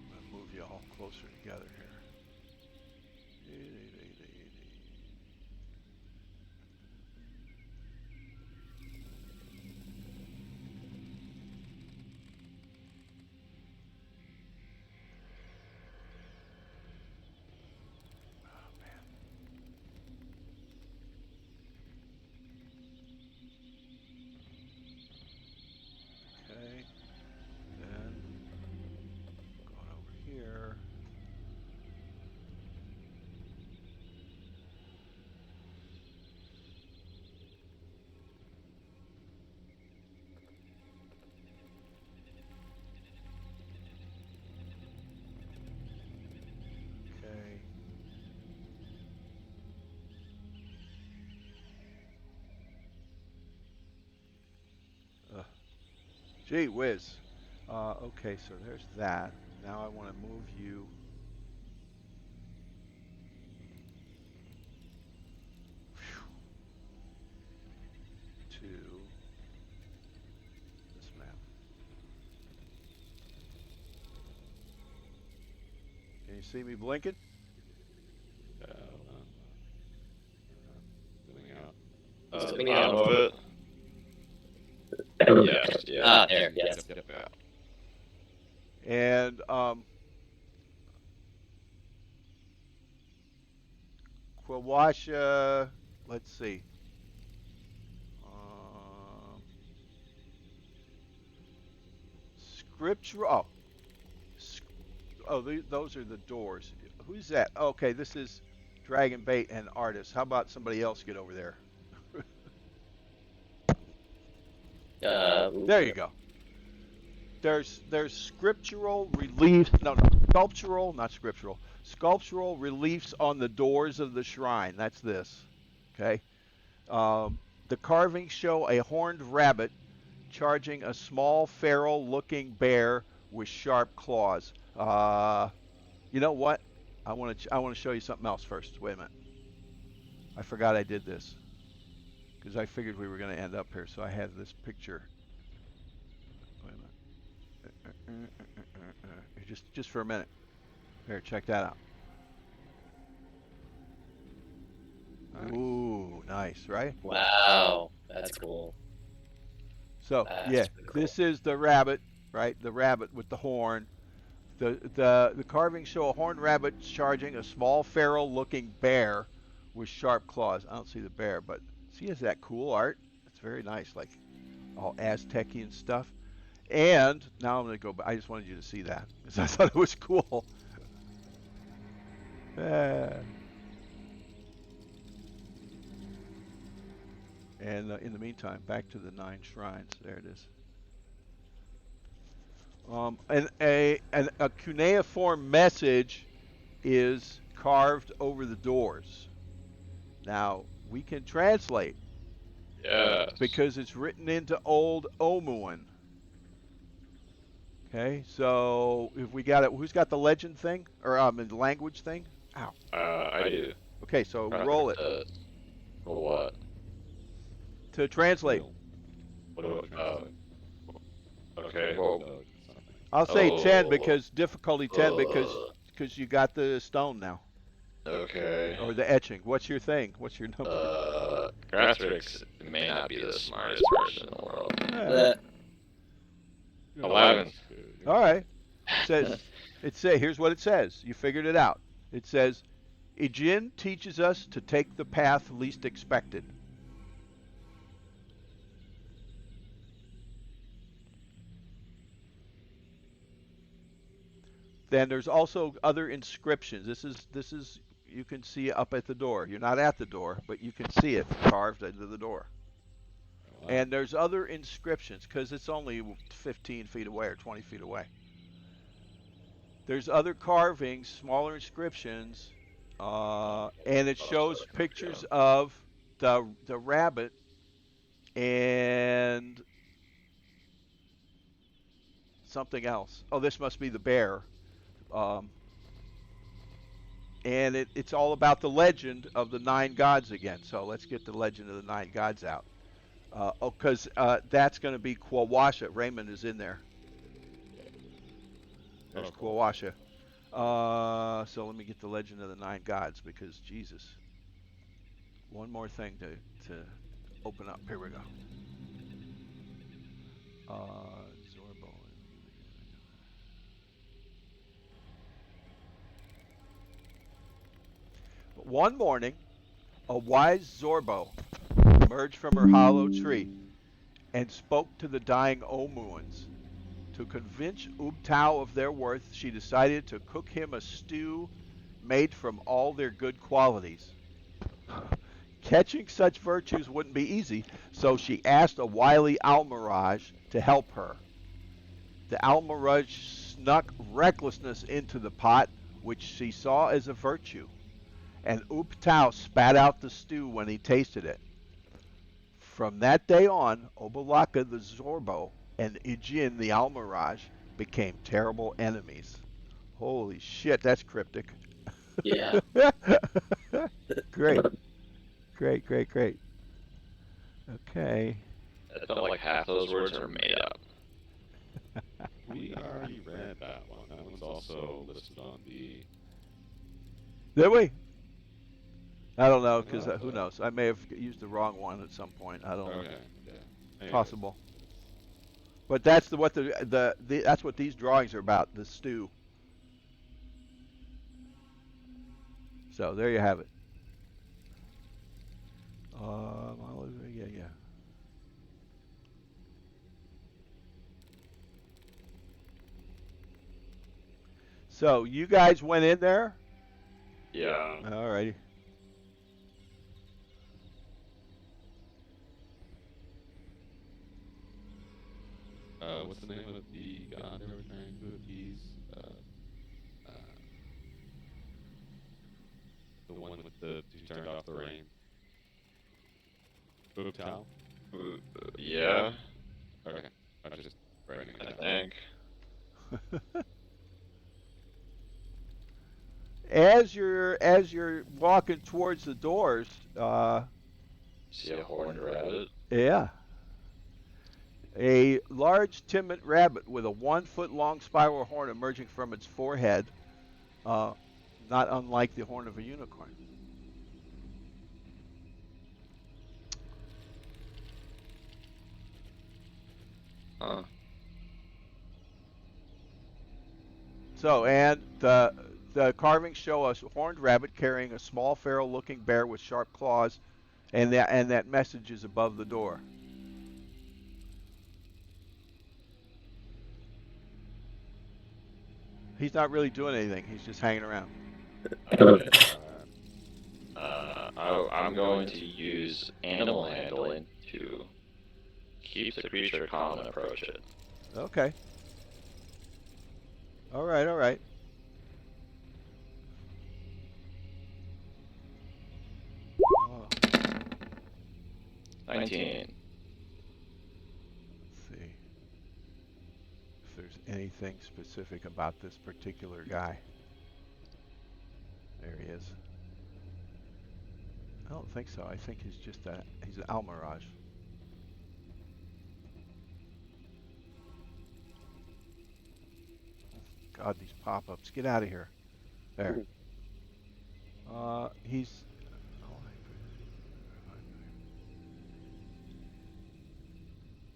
gonna move you all closer together here. Oh man. Okay. Then going over here. Okay. Gee whiz. Okay, so there's that. Now I want to move you. To this map. Can you see me blinking? Zooming out. Zooming out. Bottom of it. Yeah. Yeah. Ah, there, yes. Yep. And Quawasha, let's see. scriptural. Those are the doors. Who's that? Okay, this is Dragon Bait and Artist. How about somebody else get over there? There you go. There's scriptural reliefs. No, sculptural, not scriptural. Sculptural reliefs on the doors of the shrine. That's this. Okay. The carvings show a horned rabbit charging a small feral-looking bear with sharp claws. You know what? I want to show you something else first. Wait a minute. I forgot I did this because I figured we were going to end up here, so I had this picture. Wait a minute. Just for a minute. Here, check that out. Ooh, nice, right? Wow, that's cool. So That's yeah, pretty cool. this is the rabbit, right? The rabbit with the horn. The carvings show a horned rabbit charging a small feral-looking bear with sharp claws. I don't see the bear, but see, is that cool art? It's very nice, like all Aztecian stuff. And now I'm gonna go back. I just wanted you to see that because I thought it was cool. And in the meantime, back to the 9 shrines. There it is. And a cuneiform message is carved over the doors. Now we can translate Yes. because it's written into Old Omuan. Okay, so if we got it, who's got the legend thing or the language thing? Ow. I do. Okay, so roll it For what? to translate. What do okay. Well, I'll say 10 Oh. because difficulty 10 because you got the stone now okay. or the etching. What's your thing? What's your number? Grastrix may not be the smartest person in the world. Yeah. 11. All right. Here's what it says. You figured it out. It says, Ijin teaches us to take the path least expected. Then there's also other inscriptions. This is you can see up at the door. You're not at the door, but you can see it carved into the door. Wow. And there's other inscriptions because it's only 15 feet away or 20 feet away. There's other carvings, smaller inscriptions, and it shows pictures of the rabbit and something else. Oh, this must be the bear. And it's all about the legend of the 9 gods again. So let's get the legend of the 9 gods out. Because that's going to be Quawasha. Raymond is in there. There's Quawasha. So let me get the legend of the 9 gods because Jesus. One more thing to open up. Here we go. Zorbo. One morning, a wise Zorbo emerged from her hollow tree and spoke to the dying Omuans. To convince Ubtao of their worth, she decided to cook him a stew made from all their good qualities. Catching such virtues wouldn't be easy, so she asked a wily Almiraj to help her. The Almiraj snuck recklessness into the pot, which she saw as a virtue, and Ubtao spat out the stew when he tasted it. From that day on, Obalaka the Zorbo and Ijin the Almiraj became terrible enemies. Holy shit, that's cryptic. Yeah. Great. Great. Okay. I felt like half those words are made up. We already read that one. That one's also listed on the. Did we? I don't know, because No, who knows? I may have used the wrong one at some point. I don't know. Okay. Yeah. Anyways. Possible. But that's that's what these drawings are about, the stew. So there you have it. Yeah. So you guys went in there? Yeah. Alrighty. What's the name of the god they were carrying cookies? Uh, the one with the who turned off the rain. Boop Tao? Yeah, Okay. I was just writing it I down. think. As you're walking towards the doors, See a horned rabbit? yeah, a large timid rabbit with a 1 foot long spiral horn emerging from its forehead, uh, not unlike the horn of a unicorn. Huh. So, and the carvings show a horned rabbit carrying a small feral-looking bear with sharp claws, and that message is above the door. He's not really doing anything. He's just hanging around. Okay. I'm going to use animal handling to keep the creature calm and approach it. Okay. All right. All right. Oh, 19. let's see if there's anything specific about this particular guy. There he is. I don't think so. I think he's an Almirage. God, these pop-ups. Get out of here. There. He's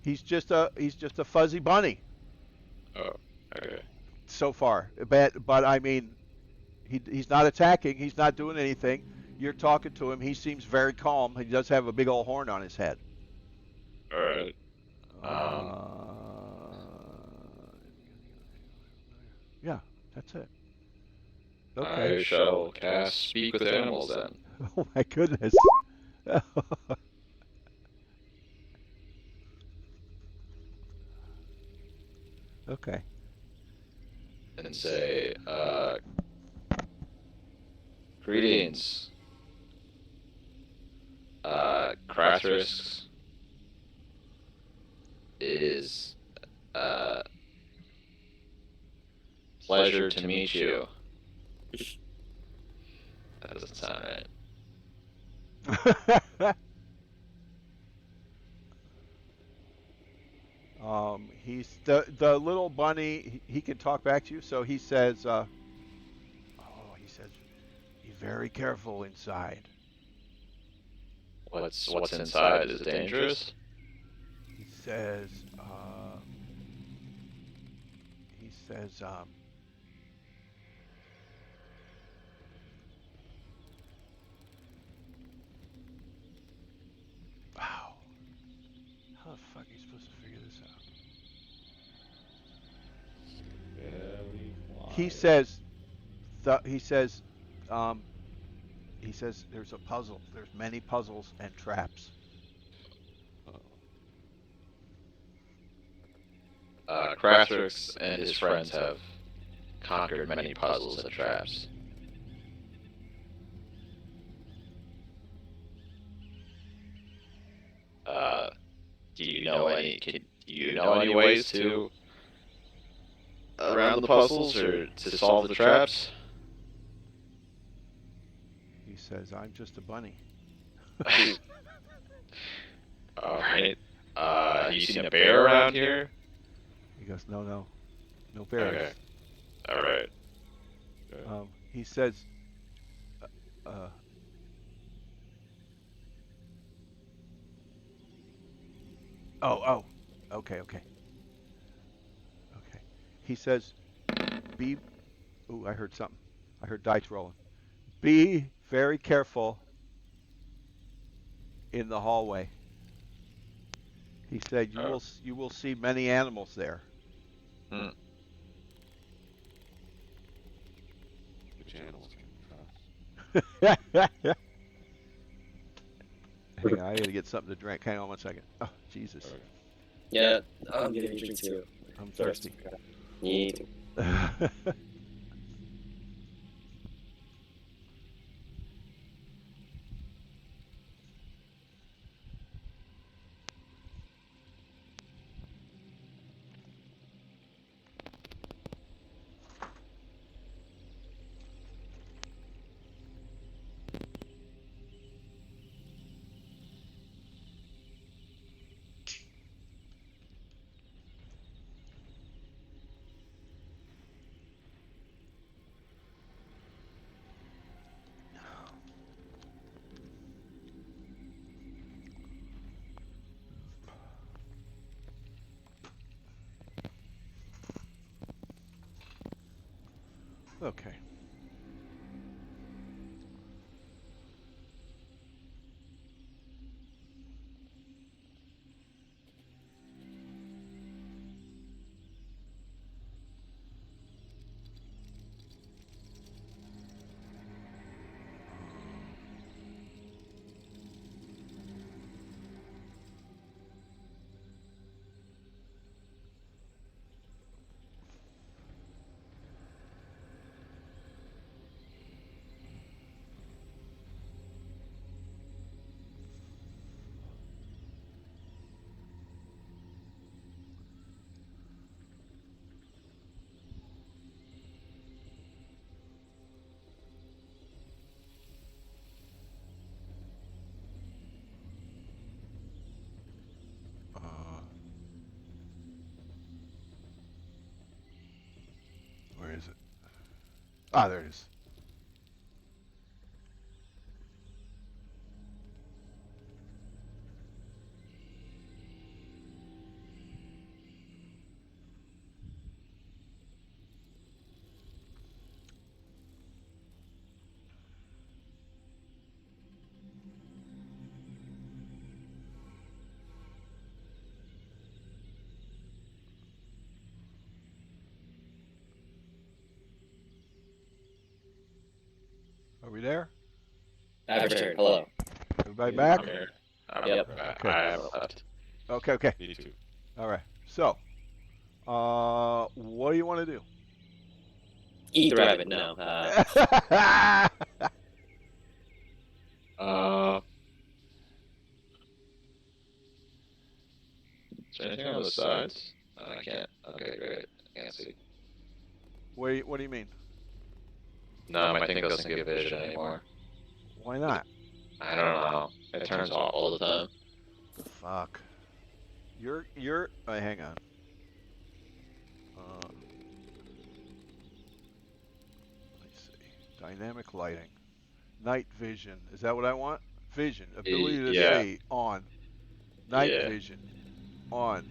he's just a fuzzy bunny Oh, okay. so far. But I mean, he's not attacking. He's not doing anything. You're talking to him. He seems very calm. He does have a big old horn on his head. Alright. Yeah, that's it. Okay. I shall cast Speak with Animals then. Oh my goodness. Okay. And say, greetings. Crash Risks is pleasure to meet you. That doesn't sound right. He's the little bunny. He can talk back to you. So he says, he says, be very careful inside. What's inside? Is it dangerous? He says, he says, wow, how the fuck are you supposed to figure this out? Very He quiet. says, he says there's a puzzle. There's many puzzles and traps. Crash and his friends have conquered many puzzles and traps. Do you know any ways to around the puzzles or to solve the traps? He says, I'm just a bunny. All right. Have you seen a bear around here? He goes, no bears. Okay. All right. He says, okay. He says, I heard something. I heard dice rolling. Be very careful in the hallway. He said, you will see many animals there. Hmm. channels can cross. Hang on, I gotta get something to drink. Hang on 1 second. Oh, Jesus. Okay. Yeah, I'm getting a drink too. I'm thirsty. Me too. Okay. Where is it? Ah, there it is. Are we there? I've returned. Hello. Everybody Yeah, back? I'm here. I'm, Yep. Okay. I haven't left. Okay. Me too. All right. So, what do you want to do? Eat the rabbit. No. Is there anything on the sides? No, I can't. Okay, great. I can't see. what do you mean? No, my thing doesn't give vision anymore. Why not? I don't know. It turns off all the time. Fuck. Hang on. Let's see. Dynamic lighting. Night vision. Is that what I want? Vision. Ability to Yeah. see. On. Night Yeah. vision. On.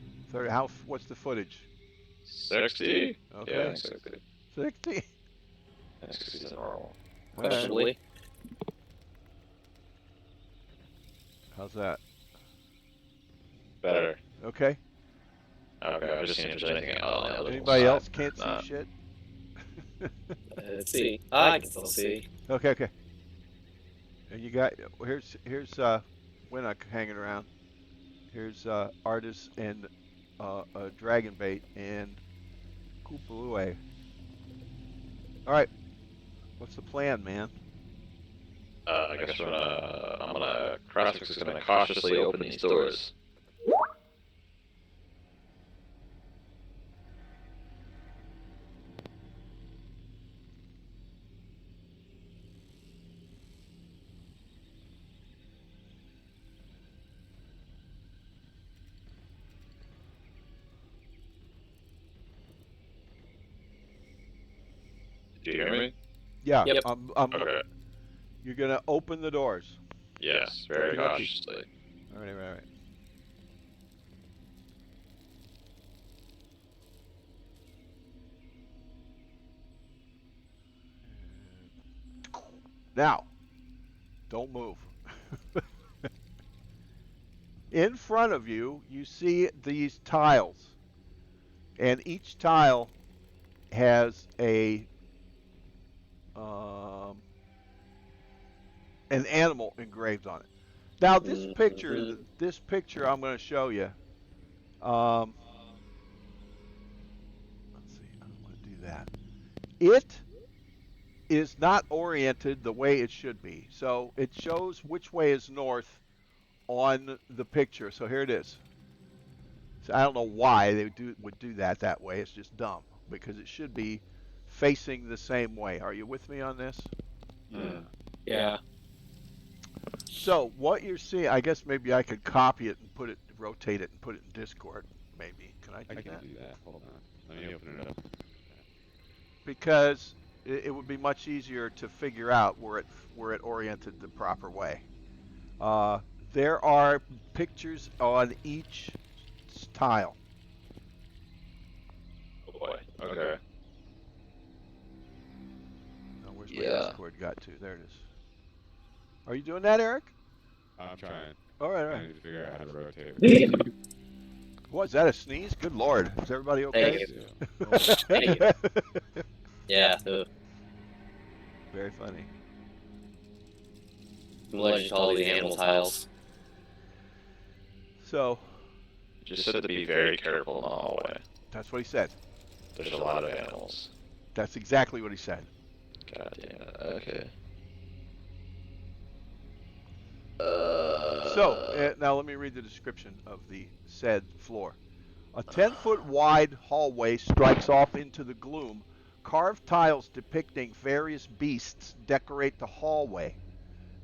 What's the footage? 60? Okay. Yeah, 60. 60? 60 is normal. All right. Questionably. How's that? Better. Okay. Okay, I was just seeing if there's anything on the other Anybody side. else can't see Nah. shit? Let's see. I can still see. Okay. And you got here's we're not hanging around. Here's Artis and Dragon Bait and Kupalue. All right. What's the plan, man? I guess I'm gonna Crossfix is gonna cautiously open these doors. Do you hear me? Yeah. Yep. Okay. You're gonna open the doors. Yes, very Okay. cautiously. All right. Now, don't move. In front of you, you see these tiles. And each tile has a an animal engraved on it. Now this picture, Mhm. this picture I'm going to show you. Um, let's see, I don't want to do that. It is not oriented the way it should be. So it shows which way is north on the picture. So here it is. So I don't know why they would do that way. It's just dumb because it should be facing the same way. Are you with me on this? Yeah. Yeah. So what you're seeing, I guess maybe I could copy it and rotate it and put it in Discord. Maybe can I I do can that? do that. Hold on. Let me open it up. Because it would be much easier to figure out where it oriented the proper way. Uh, there are pictures on each tile. Oh boy. Okay. Now, where's my Yeah. Discord got to? There it is. Are you doing that, Eric? I'm trying. All right, all I right. need to figure out how to rotate it. What, is that a sneeze? Good Lord. Is everybody okay? Thank you. Yeah. Very funny. I'm allergic to all these animal tiles. So, Just said to be very careful in the hallway. that's what he said. There's a lot of animals. That's exactly what he said. God damn it. Okay. So, now let me read the description of the said floor. A 10-foot wide hallway strikes off into the gloom. Carved tiles depicting various beasts decorate the hallway.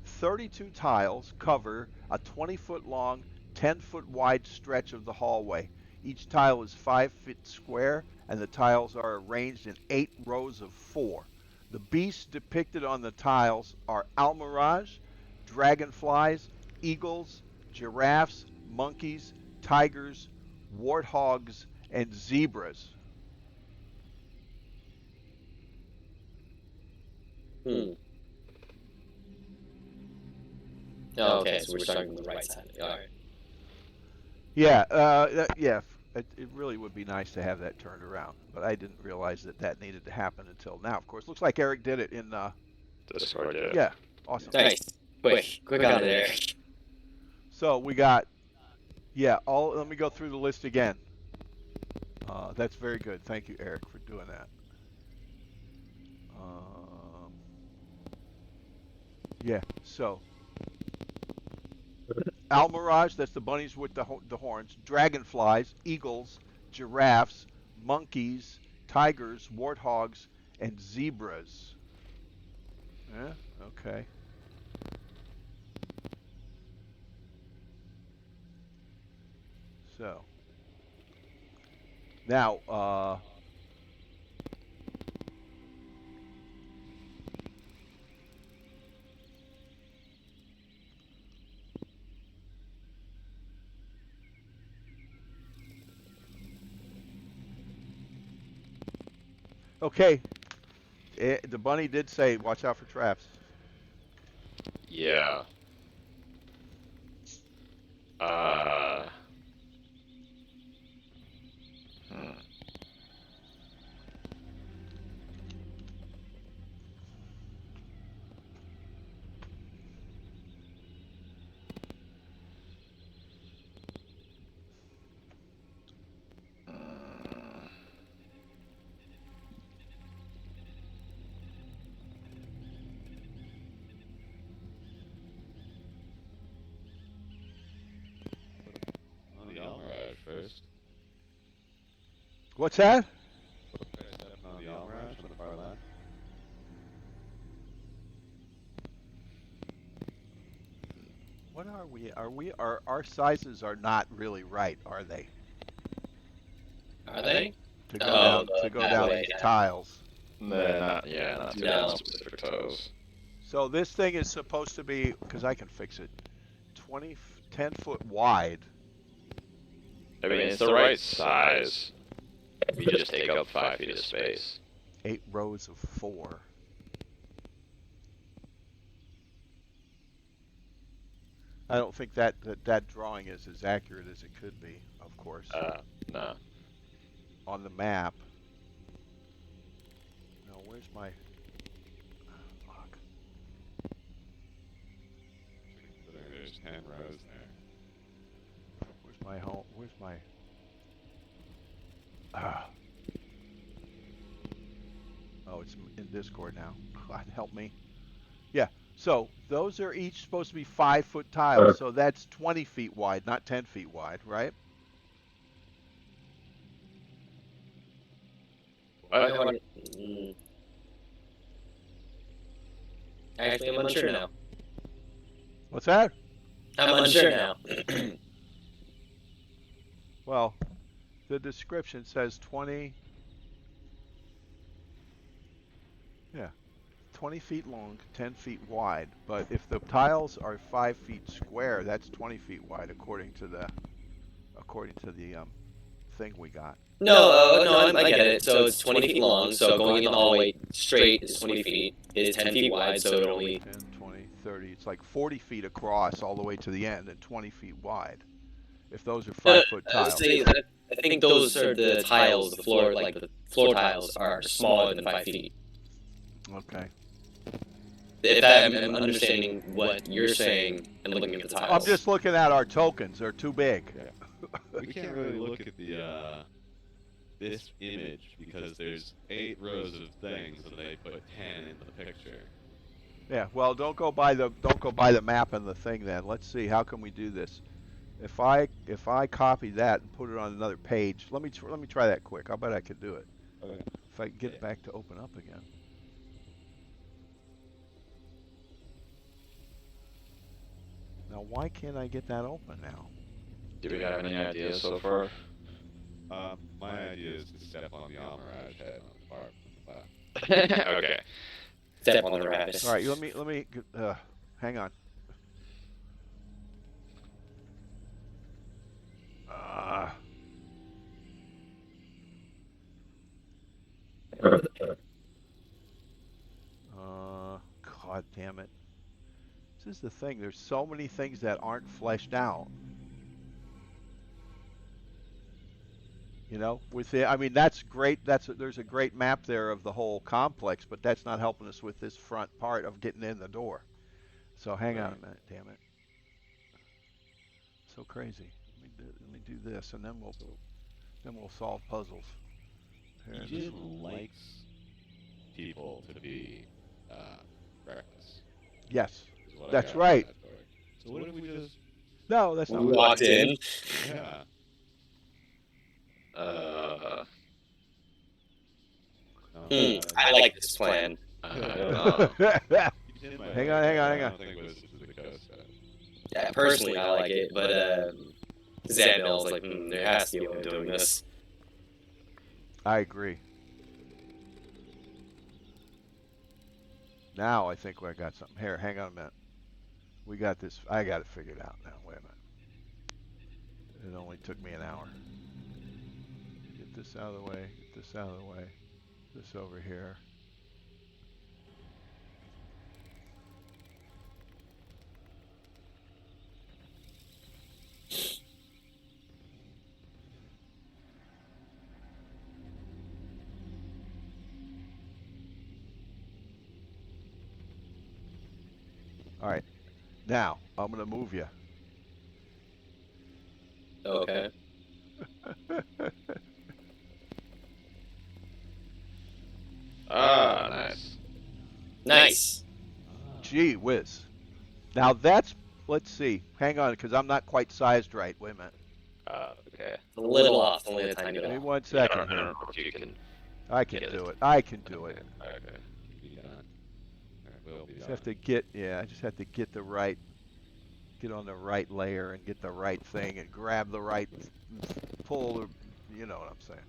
32 tiles cover a 20-foot long, 10-foot wide stretch of the hallway. Each tile is 5 feet square, and the tiles are arranged in 8 rows of 4. The beasts depicted on the tiles are almirage, dragonflies, eagles, giraffes, monkeys, tigers, warthogs, and zebras. Hmm. Oh, okay, so we're starting from the right side. All right. Yeah, yeah. It really would be nice to have that turned around, but I didn't realize that needed to happen until now. Of course, looks like Eric did it in. Discord, yeah. Yeah, awesome. Nice. Quick on it there. So we got, yeah. Let me go through the list again. That's very good. Thank you, Eric, for doing that. Yeah. So. Almirage, that's the bunnies with the horns. Dragonflies, eagles, giraffes, monkeys, tigers, warthogs, and zebras. Yeah, okay. So, now, okay. The bunny did say, watch out for traps. Yeah. Hmm. On the Almirage first. What's that? On the Almirage on the far left. What are we? Our sizes are not really right, are they? Are they? To go Oh, down way, these yeah. tiles. Not too No. many specific toes. So this thing is supposed to be, because I can fix it, 10 foot wide. I mean, it's the right size. You just take up 5 feet of space. 8 rows of 4. I don't think that drawing is as accurate as it could be, of course, No. on the map. No, where's my... Fuck. 10 rows there. Where's my home? Where's my? Ah. Oh, it's in Discord now. God help me. Yeah. So those are each supposed to be 5-foot tiles. So that's 20 feet wide, not 10 feet wide, right? What? Mm. Actually, I'm unsure now. What's that? I'm unsure now. Well, the description says 20. Yeah. 20 feet long, 10 feet wide. But if the tiles are 5 feet square, that's 20 feet wide according to the thing we got. No, I get it. So it's 20 feet long, so going in all the way straight is 20 feet. It is 10 feet wide, so it only... 10, 20, 30. It's like 40 feet across all the way to the end and 20 feet wide. If those are 5-foot tiles. See, I think those are the tiles, the floor, like the floor tiles are smaller than 5 feet. Okay. If I'm understanding what you're saying and looking at the tiles. I'm just looking at our tokens. They're too big. We can't really look at the this image because there's 8 rows of things and they put 10 in the picture. Yeah. Well, don't go by the map and the thing then. Let's see. How can we do this? If I copy that and put it on another page, let me try that quick. I bet I could do it. Okay. If I can get back to open up again. Now, why can't I get that open now? Do we have any ideas so far? My idea is to step on the Amaraj head on the bar. Okay. Step on the rabbit. All right, let me hang on. God damn it. This is the thing. There's so many things that aren't fleshed out. You know, I mean, that's great. There's a great map there of the whole complex, but that's not helping us with this front part of getting in the door. So hang on a minute, damn it. So crazy. Let me do this, and then we'll solve puzzles. Here, He just likes people to be reckless. Yes, is what I that's got from right. that story. So what if we just... No, that's not. We walked in. Yeah. I like this plan. I don't know. Hang on. I don't think it was the coast. Yeah, personally, I like it, but Zandbell's like, there has to be a way of doing this. I agree. Now I think I got something. Here, hang on a minute. We got this. I got it figured out now. Wait a minute. It only took me an hour. Get this out of the way. Get this out of the way. This over here. All right. Now, I'm going to move you. Okay. Ah, nice. Nice. Gee whiz. Now that's, let's see. Hang on, because I'm not quite sized right. Wait a minute. Okay. A little off, only a tiny bit Give me off. 1 I second don't here. know if you can. I can Get do it. it. I can do it. Okay. Be done. Alright, we'll be Just done. have to I just have to get on the right layer and get the right thing and grab the right, pull the, you know what I'm saying.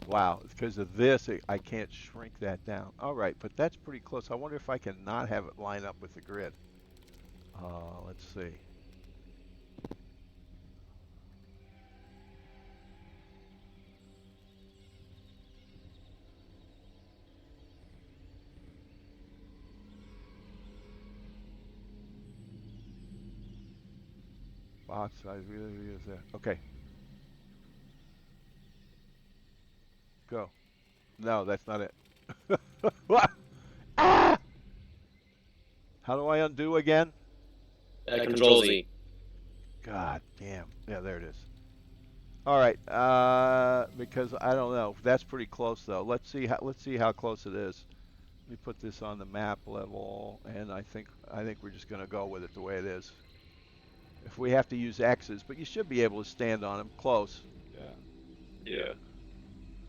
Wow, because of this, I can't shrink that down. All right, but that's pretty close. I wonder if I can not have it line up with the grid. Let's see. Fox, I really use that. Okay. Go. No, that's not it. What? Ah! How do I undo again? Control Z. God damn. Yeah, there it is. All right. Because I don't know. That's pretty close though. Let's see how close it is. Let me put this on the map level, and I think we're just gonna go with it the way it is. If we have to use X's, but you should be able to stand on them. Close. Yeah. Yeah.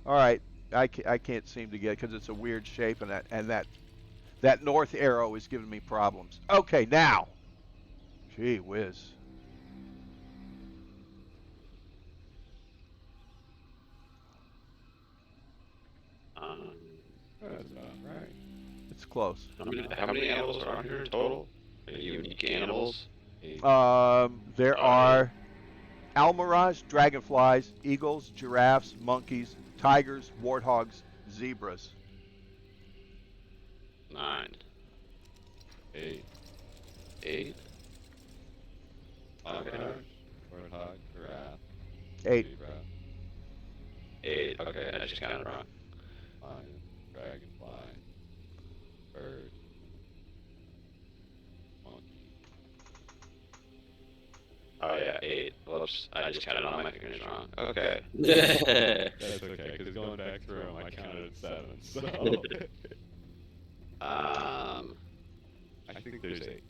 All right. I can't seem to get it because it's a weird shape, and that north arrow is giving me problems. Okay, now. Gee whiz. That's about right. It's close. How many animals are on here in total? Unique animals? There are almirage, dragonflies, eagles, giraffes, monkeys, tigers, warthogs, zebras. 9. 8. 8. Okay. Warthog, giraffe, 8. zebra, 8. Okay, I just got it wrong. lion, dragonfly, bird, monkey. Oh yeah, 8. Whoops, I just got it on my fingers wrong. Okay. That's okay, because going back through them, I counted 7, so... I think there's 8.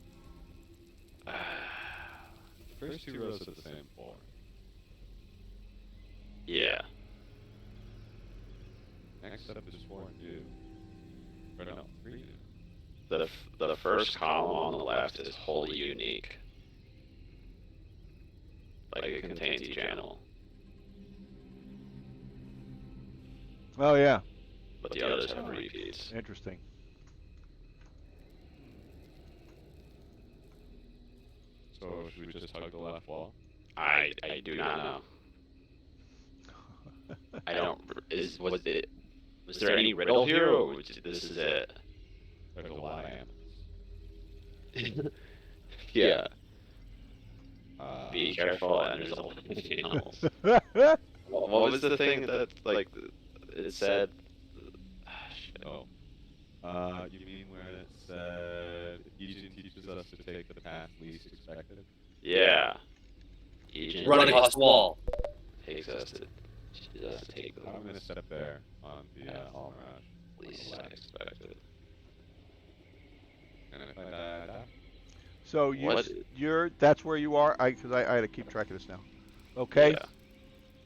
The first 2 rows are the same form. Yeah. Next up is 4 new. Or no, 3 new. The first column on the left is wholly unique. Like it contains each animal. Oh yeah, But the others have repeats. interesting. So should we just hug the left wall? I do not know. I don't. Was there any riddle here, or this is it? There's a lot of animals. Yeah. Uh, Be careful, and there's a whole bunch of animals. What was the thing that like it said? Oh. You mean where it said Ejin teaches us to take the path least expected? Yeah. Agent Run across the wall. takes us to take the I'm gonna step there on the all around. least unexpected. And if I die, I die. So What? that's where you are. Because I had to keep track of this now. Okay. Yeah.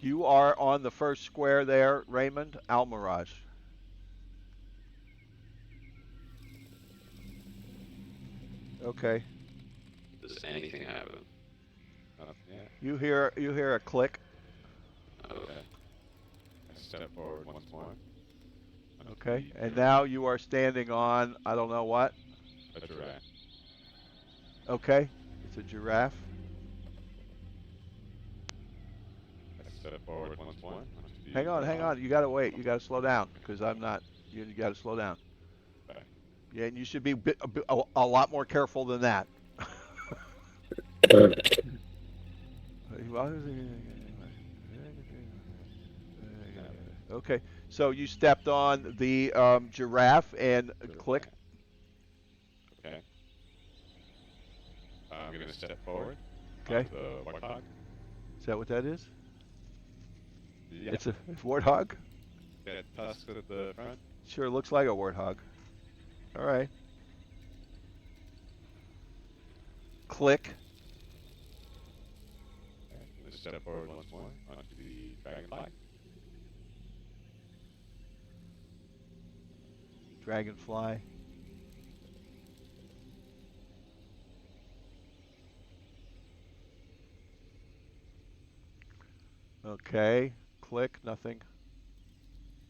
You are on the first square there, Raymond. Almirage. Okay. Does anything happen? Yeah. You hear a click. Okay. I step forward once more. Okay. And now you are standing on I don't know what. A giraffe. Okay. It's a giraffe. I step forward once more. Hang on. You gotta wait. You gotta slow down because I'm not. You gotta slow down. Okay. Yeah, and you should be a lot more careful than that. Okay, so you stepped on the giraffe and click. Okay. I'm gonna step forward. Okay. The warthog. Is that what that is? Yeah. It's a warthog. Got tusks at the front. Sure looks like a warthog. All right. Click. Okay. I'm gonna step forward once more onto the dragonfly. Dragonfly. Okay. Click. Nothing.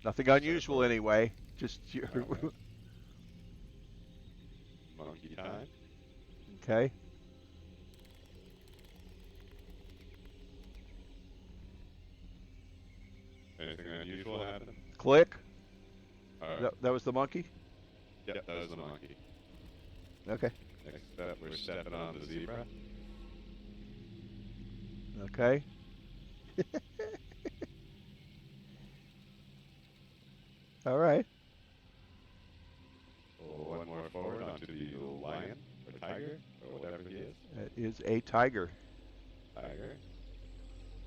Nothing unusual anyway. Just your. Okay. Monkey time. Okay. Anything unusual happen? Click. Alright. That was the monkey. Yep, that was the monkey. Okay. Next up, we're stepping on the zebra. Okay. All right. One more forward onto the lion or tiger or whatever he is. That is a tiger. Tiger.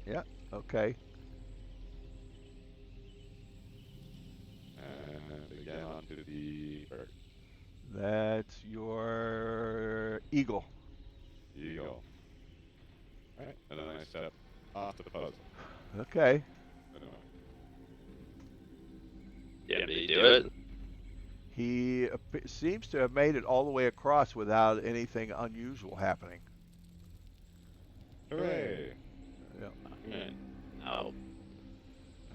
Yeah. Okay. And again onto the bird. That's your eagle. Eagle. Alright, and then I step off the puzzle. Okay. Yeah, did he do it? He seems to have made it all the way across without anything unusual happening. Hooray! Yeah. Okay. Oh,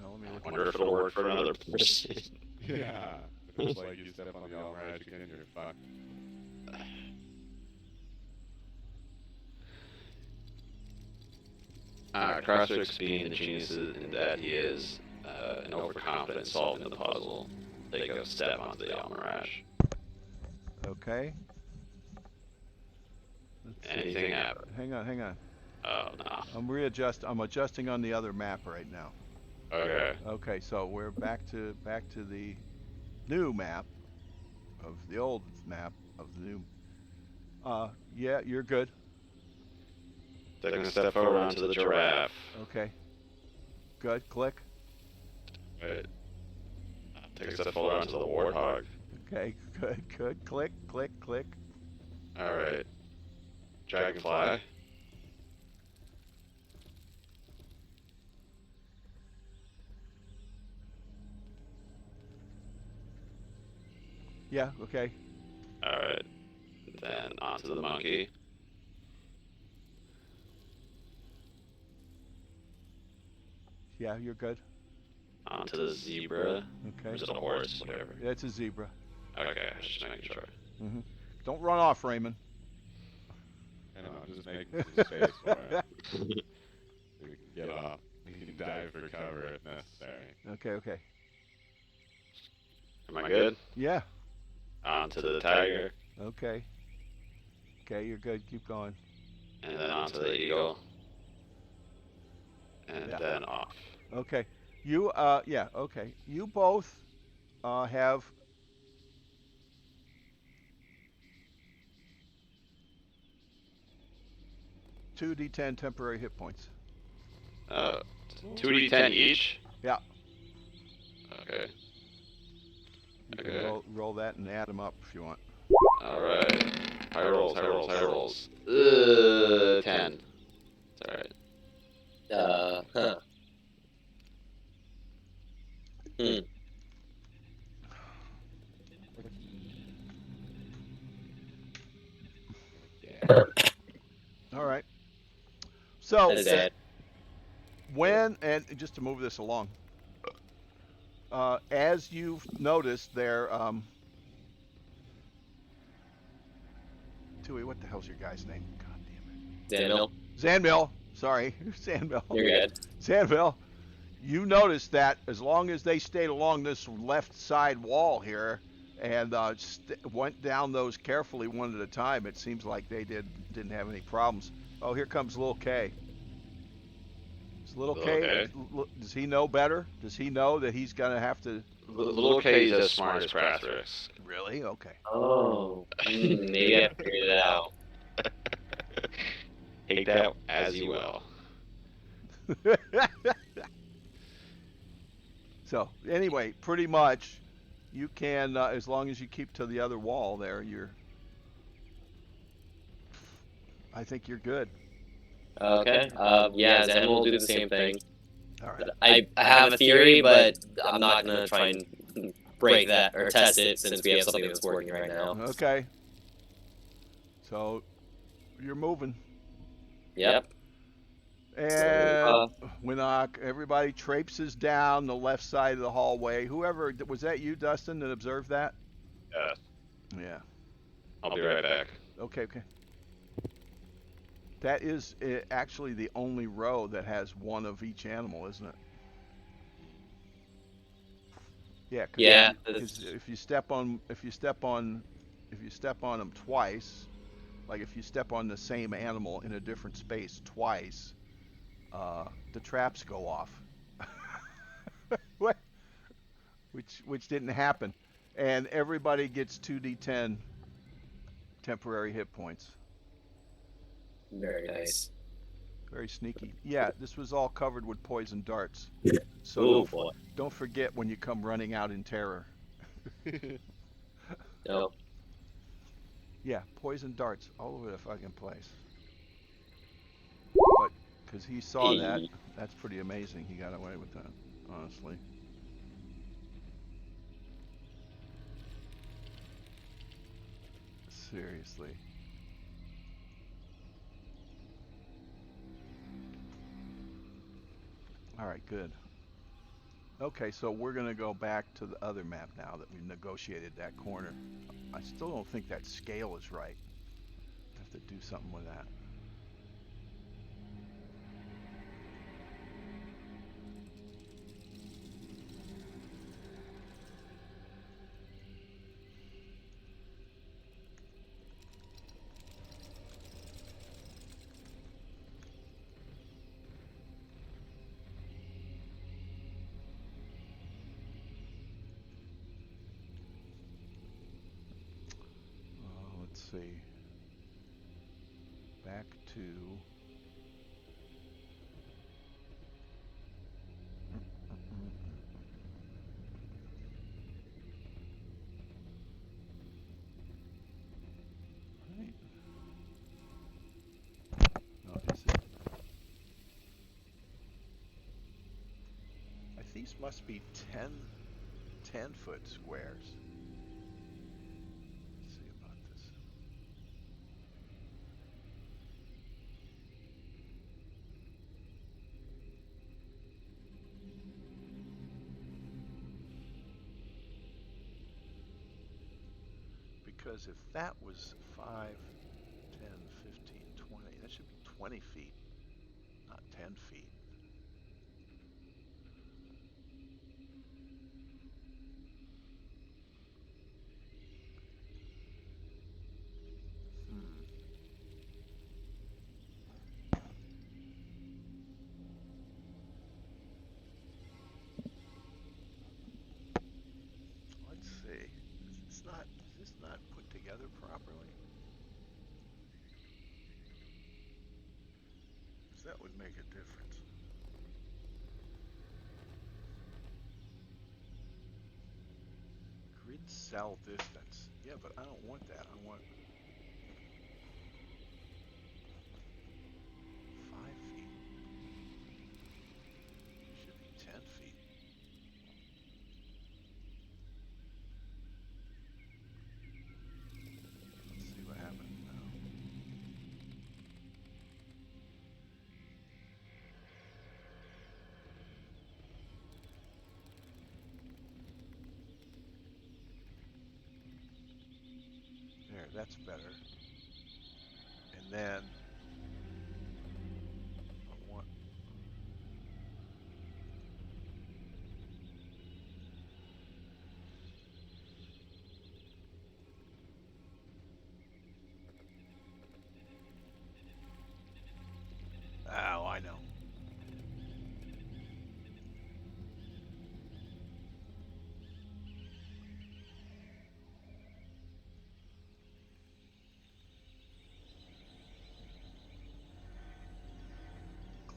Now, let me I look wonder if it'll work for another person. Yeah. If it's like you step on the Almirage again, you're fucked. Crossfix being the genius in that he is an overconfident solving the puzzle. Take a step onto the Almirage. Okay. Let's see. Anything happen? Hang on. Oh, no. I'm adjusting on the other map right now. Okay. Okay, so we're back to the new map of the old map of the new. Yeah, you're good. Taking a step forward onto the giraffe. Okay. Good. Click. Wait. Take a step forward onto the warthog. Okay. Good. Click. Alright. Dragonfly. Yeah. Okay. Alright. Then onto the monkey. Yeah, you're good. Onto the zebra. Or is Okay. it a horse? Whatever. Yeah, it's a zebra. Okay, I was just making sure. Don't run off, Raymond. I know, just make some space for it. So we can get off. We can dive for cover if necessary. Okay. Am I good? Yeah. Onto the tiger. Okay. Okay, you're good. Keep going. And then onto the eagle. And Yeah. then off. Okay. You yeah, okay. You both have 2d10 temporary hit points. 2d10 each? Yeah. Okay. You can Okay. roll that and add them up if you want. Alright. High rolls. 10. It's alright. Huh. All right. So That is it. and just to move this along, as you've noticed there, Tui, what the hell's your guy's name? God damn Daniel, it. Zanville. Sorry, Zanville. you're good. Zanville, you noticed that as long as they stayed along this left side wall here and went down those carefully one at a time, it seems like they didn't have any problems. Oh, here comes Lil K. Is Lil K, does he know better? Does he know that he's going to have to... Little K is as smart as Prathris. Really? Okay. Oh, maybe I figured it out. Take that as you will. So, anyway, pretty much, you can, as long as you keep to the other wall there, I think you're good. Okay. Yeah, Zen will do the same thing. All right. I have a theory, but I'm not gonna try and break that or test it since we have something that's working right now. Okay. So, you're moving. Yep. And Winnock, everybody traipses down the left side of the hallway. Whoever, was that you, Dustin, that observed that? Yeah. Yeah. I'll be right back. Okay. That is actually the only row that has one of each animal, isn't it? Yeah. Yeah. Because if you step on them twice, like if you step on the same animal in a different space twice, the traps go off. What? Which didn't happen, and everybody gets 2d10 temporary hit points. Very nice. Very sneaky. Yeah, this was all covered with poison darts. So Oh boy. don't forget when you come running out in terror. No. Yeah, poison darts all over the fucking place. But because he saw that, Hey. that's pretty amazing. He got away with that, honestly. Seriously. All right, good. Okay, so we're gonna go back to the other map now that we've negotiated that corner. I still don't think that scale is right. I have to do something with that. Let's see. Back to. Right. No, is it? These must be 10-foot squares. Let's see about this. Because if that was 5, 10, 15, 20, that should be 20 feet, not 10 feet. Hmm. Let's see. Is this not put together properly? 'Cause that would make a difference. Grid cell distance. Yeah, but I don't want that. I want 5 feet. It should be 10 feet. Let's see what happens now. There, that's better. And then I want. Oh, I know.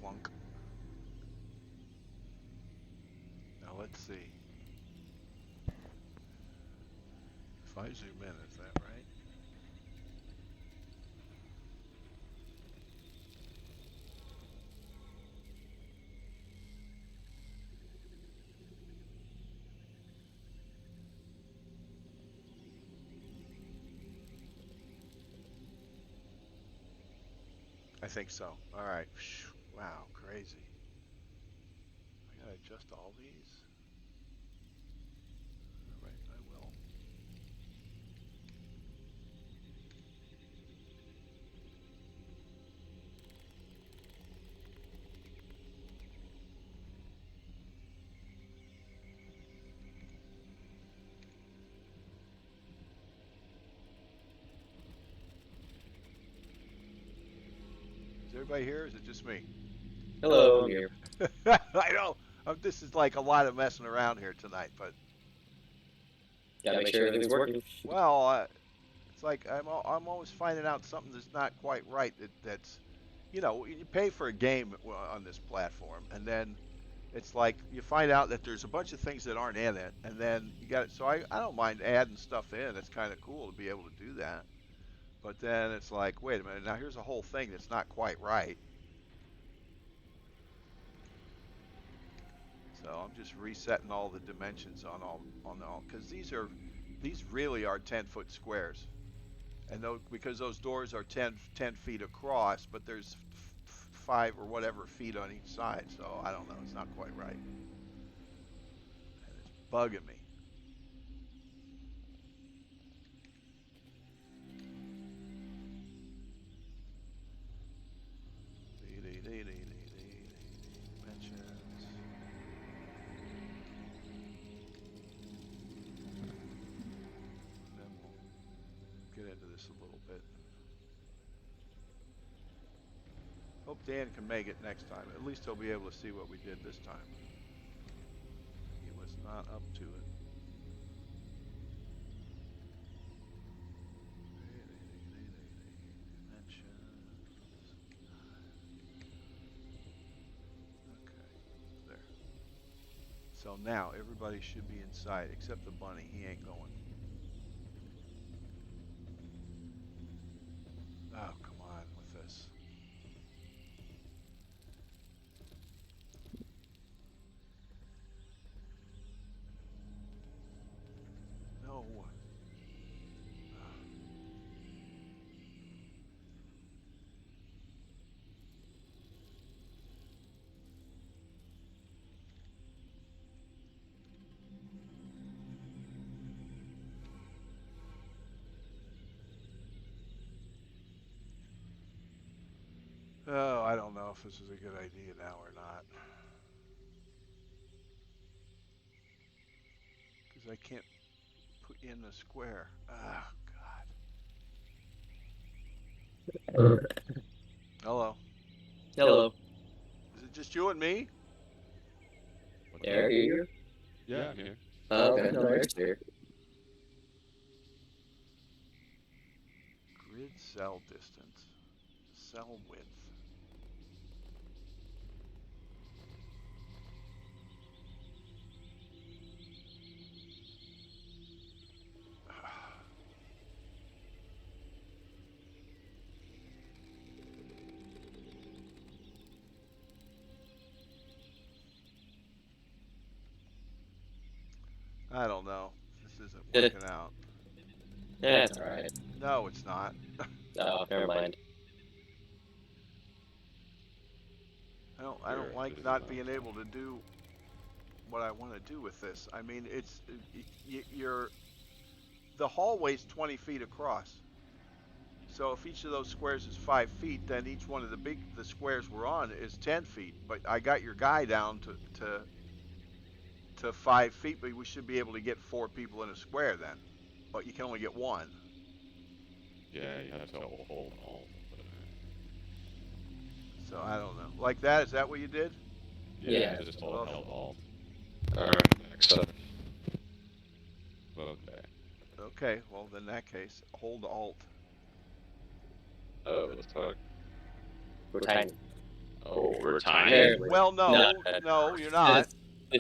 Clunk. Now let's see. If I zoom in, is that right? I think so. All right. Wow, crazy. I gotta adjust all these. All right, I will. Is everybody here? Or is it just me? Hello, I'm here. I know. This is like a lot of messing around here tonight, but Gotta make sure everything's working. well, it's like I'm always finding out something that's not quite right. That's you pay for a game on this platform, and then it's like you find out that there's a bunch of things that aren't in it, and then you got it. So I don't mind adding stuff in. It's kind of cool to be able to do that. But then it's like, wait a minute, now here's a whole thing that's not quite right. So I'm just resetting all the dimensions on all because these really are 10-foot squares, and because those doors are 10 feet across, but there's 5 or whatever feet on each side. So I don't know, it's not quite right, and it's bugging me. Dimensions. Then we'll get into this a little bit. Hope Dan can make it next time. At least he'll be able to see what we did this time. He was not up to it. Dimensions. Okay, there. So now everybody should be inside except the bunny. He ain't going. Oh, come on with this. No. Oh, I don't know if this is a good idea now or not. Because I can't put in the square. Oh, God. Hello. Hello. Is it just you and me? Eric, are you here? Yeah, I'm here. Oh, okay. No, Eric's here. Grid cell distance. Cell width. I don't know. This isn't working out. Yeah, it's alright. No, it's not. Oh, never mind. I don't like not being able to do what I want to do with this. I mean, the hallway's 20 feet across. So if each of those squares is 5 feet, then each one of the squares we're on is 10 feet. But I got your guy down to 5 feet, but we should be able to get 4 people in a square then. But you can only get 1. Yeah, you have to hold all. So I don't know. Like that? Is that what you did? Yeah. Just hold alt. Alright, next up. Okay. Okay. Well, in that case, hold Alt. Oh, the fuck? We're tiny. Oh, we're tiny? Apparently. Well, no, you're not.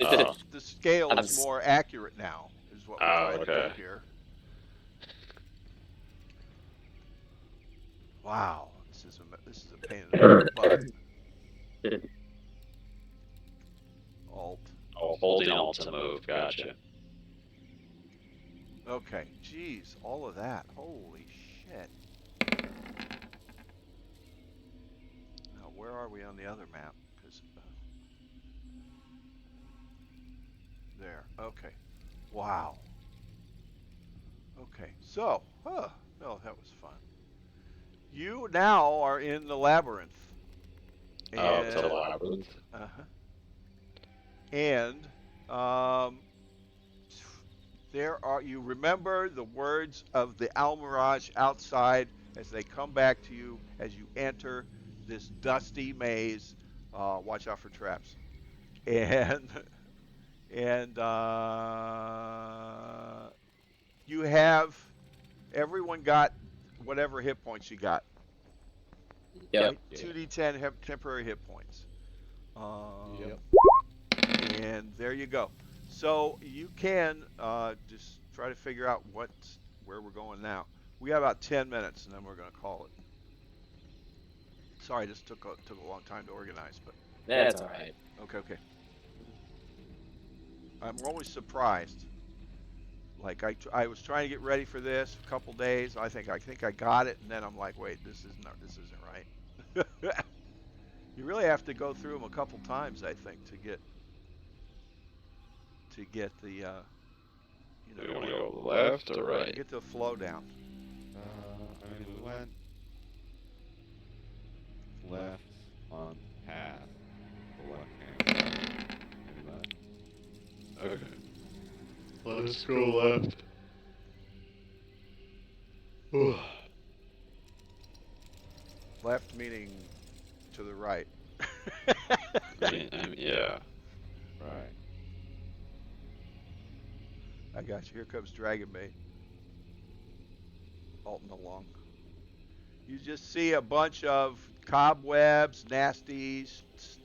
Oh. The scale is more accurate now, is what we're trying to okay. do here. Wow, this is a pain in the butt. Alt. Oh, holding alt to move, gotcha. Okay, jeez, all of that. Holy shit. Now, where are we on the other map? 'Cause, there. Okay. Wow. Okay, so, no, that was fun. You now are in the labyrinth. Oh, it's a labyrinth. Uh-huh. And you remember the words of the Almirage outside as they come back to you as you enter this dusty maze Watch out for traps. And and you have everyone got whatever hit points you got. Yep. Right? Yeah. 2d10 temporary hit points. Yep. And there you go. So you can just try to figure out where we're going now. We got about 10 minutes, and then we're going to call it. Sorry, this took a long time to organize, but That's all right. okay. I'm always surprised. Like I was trying to get ready for this a couple days. I think I got it, and then I'm like, wait, this isn't right. You really have to go through them a couple times, I think, to get the You want to go left or right? get the flow down. I mean, we went left on path. The left hand. Maybe left. Okay. Let's go left. Left meaning to the right. I mean, yeah. Right. I got you. Here comes Dragon Bait. Alton along. You just see a bunch of cobwebs, nasty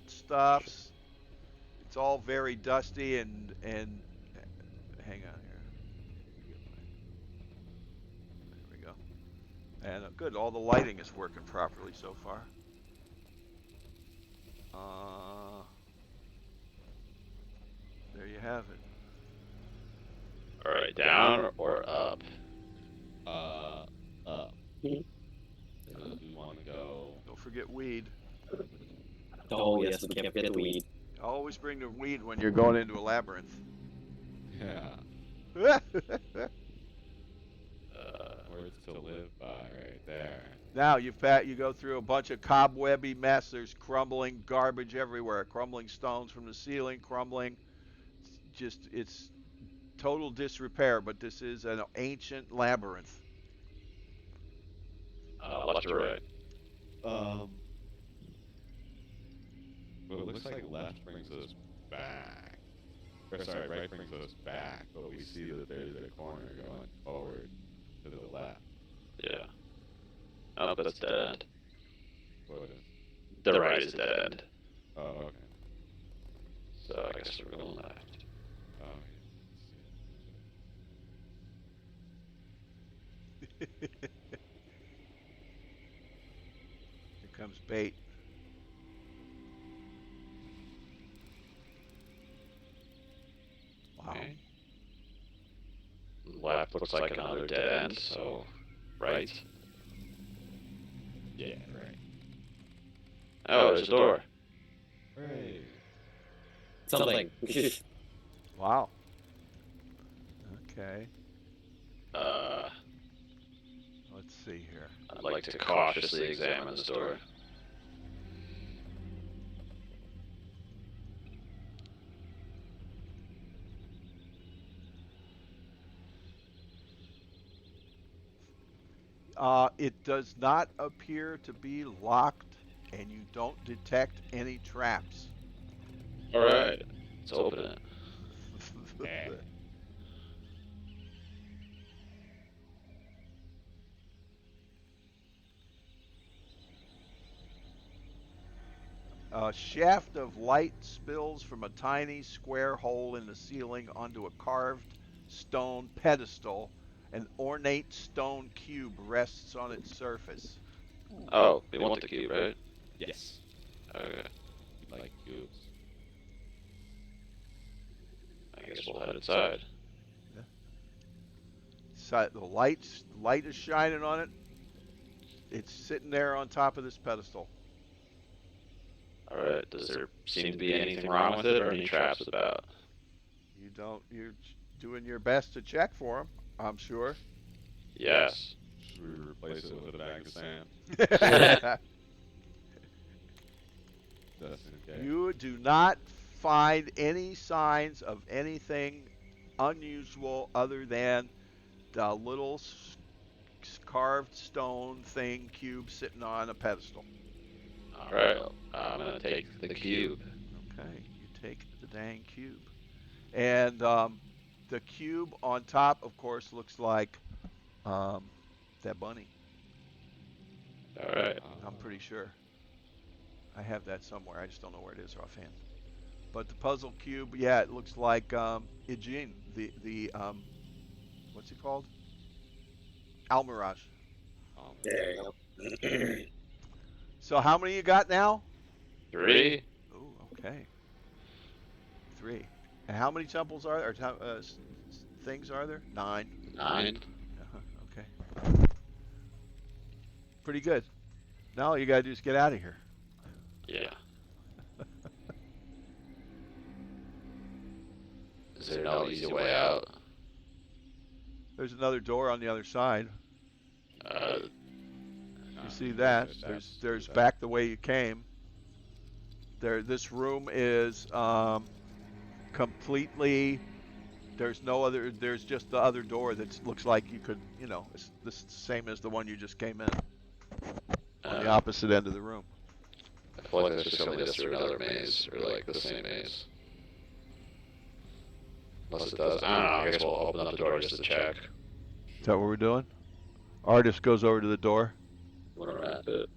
stuffs. It's all very dusty and hang on here. There we go. And good, all the lighting is working properly so far. There you have it. All right, down or up? Up. Mhm. Because we want to go. Don't forget weed. Oh yes, we can't forget the weed. Always bring the weed when you're going into a labyrinth. Yeah. Words to live by, right there. Now you go through a bunch of cobwebby mess. There's crumbling garbage everywhere, crumbling stones from the ceiling, crumbling. It's total disrepair. But this is an ancient labyrinth. Left or right? Well, it looks like left brings us back. Or sorry, right brings us back, but we see that there's a corner going forward to the left. Yeah. Oh, that's dead end. What is? The right is dead end. Oh, okay. So I guess we're going left. Oh, Here comes bait. Wow. Okay. Left looks like another dead end, so right. yeah, right. Oh, there's a door. Right. Something. Wow. Okay. Let's see here. I'd like to cautiously examine this door. It does not appear to be locked, and you don't detect any traps. All right, let's open it. Okay. A shaft of light spills from a tiny square hole in the ceiling onto a carved stone pedestal. An ornate stone cube rests on its surface. Oh, we want the key, right? Yes. Okay, Like cubes. I guess we'll head inside. So the light is shining on it. It's sitting there on top of this pedestal. All right, does there seem to be anything wrong with it or any traps about? You're doing your best to check for them, I'm sure. Yes. Should we replace it with a bag of sand? Just in case. You do not find any signs of anything unusual other than the little carved stone thing cube sitting on a pedestal. All right, I'm gonna take the cube. Okay, you take the dang cube. And the cube on top, of course, looks like that bunny. All right. I'm pretty sure. I have that somewhere. I just don't know where it is offhand. But the puzzle cube, yeah, it looks like Ijin, the what's it called? Almirage. There you go. So how many you got now? 3. Oh, okay. 3. And how many temples are there? Or things are there? 9. 9. Okay. Pretty good. Now all you gotta do is get out of here. Yeah. Is there no easy way out? There's another door on the other side. You see that? There's back the way you came. There. This room is completely. There's no other. There's just the other door that looks like you could. You know, it's the same as the one you just came in. On the opposite end of the room. I feel like that's just gonna lead us through another maze, or like the same maze. Unless it does. I don't know. I guess we'll open up the door just to check. Is that what we're doing? Artist goes over to the door. Wanna wrap it?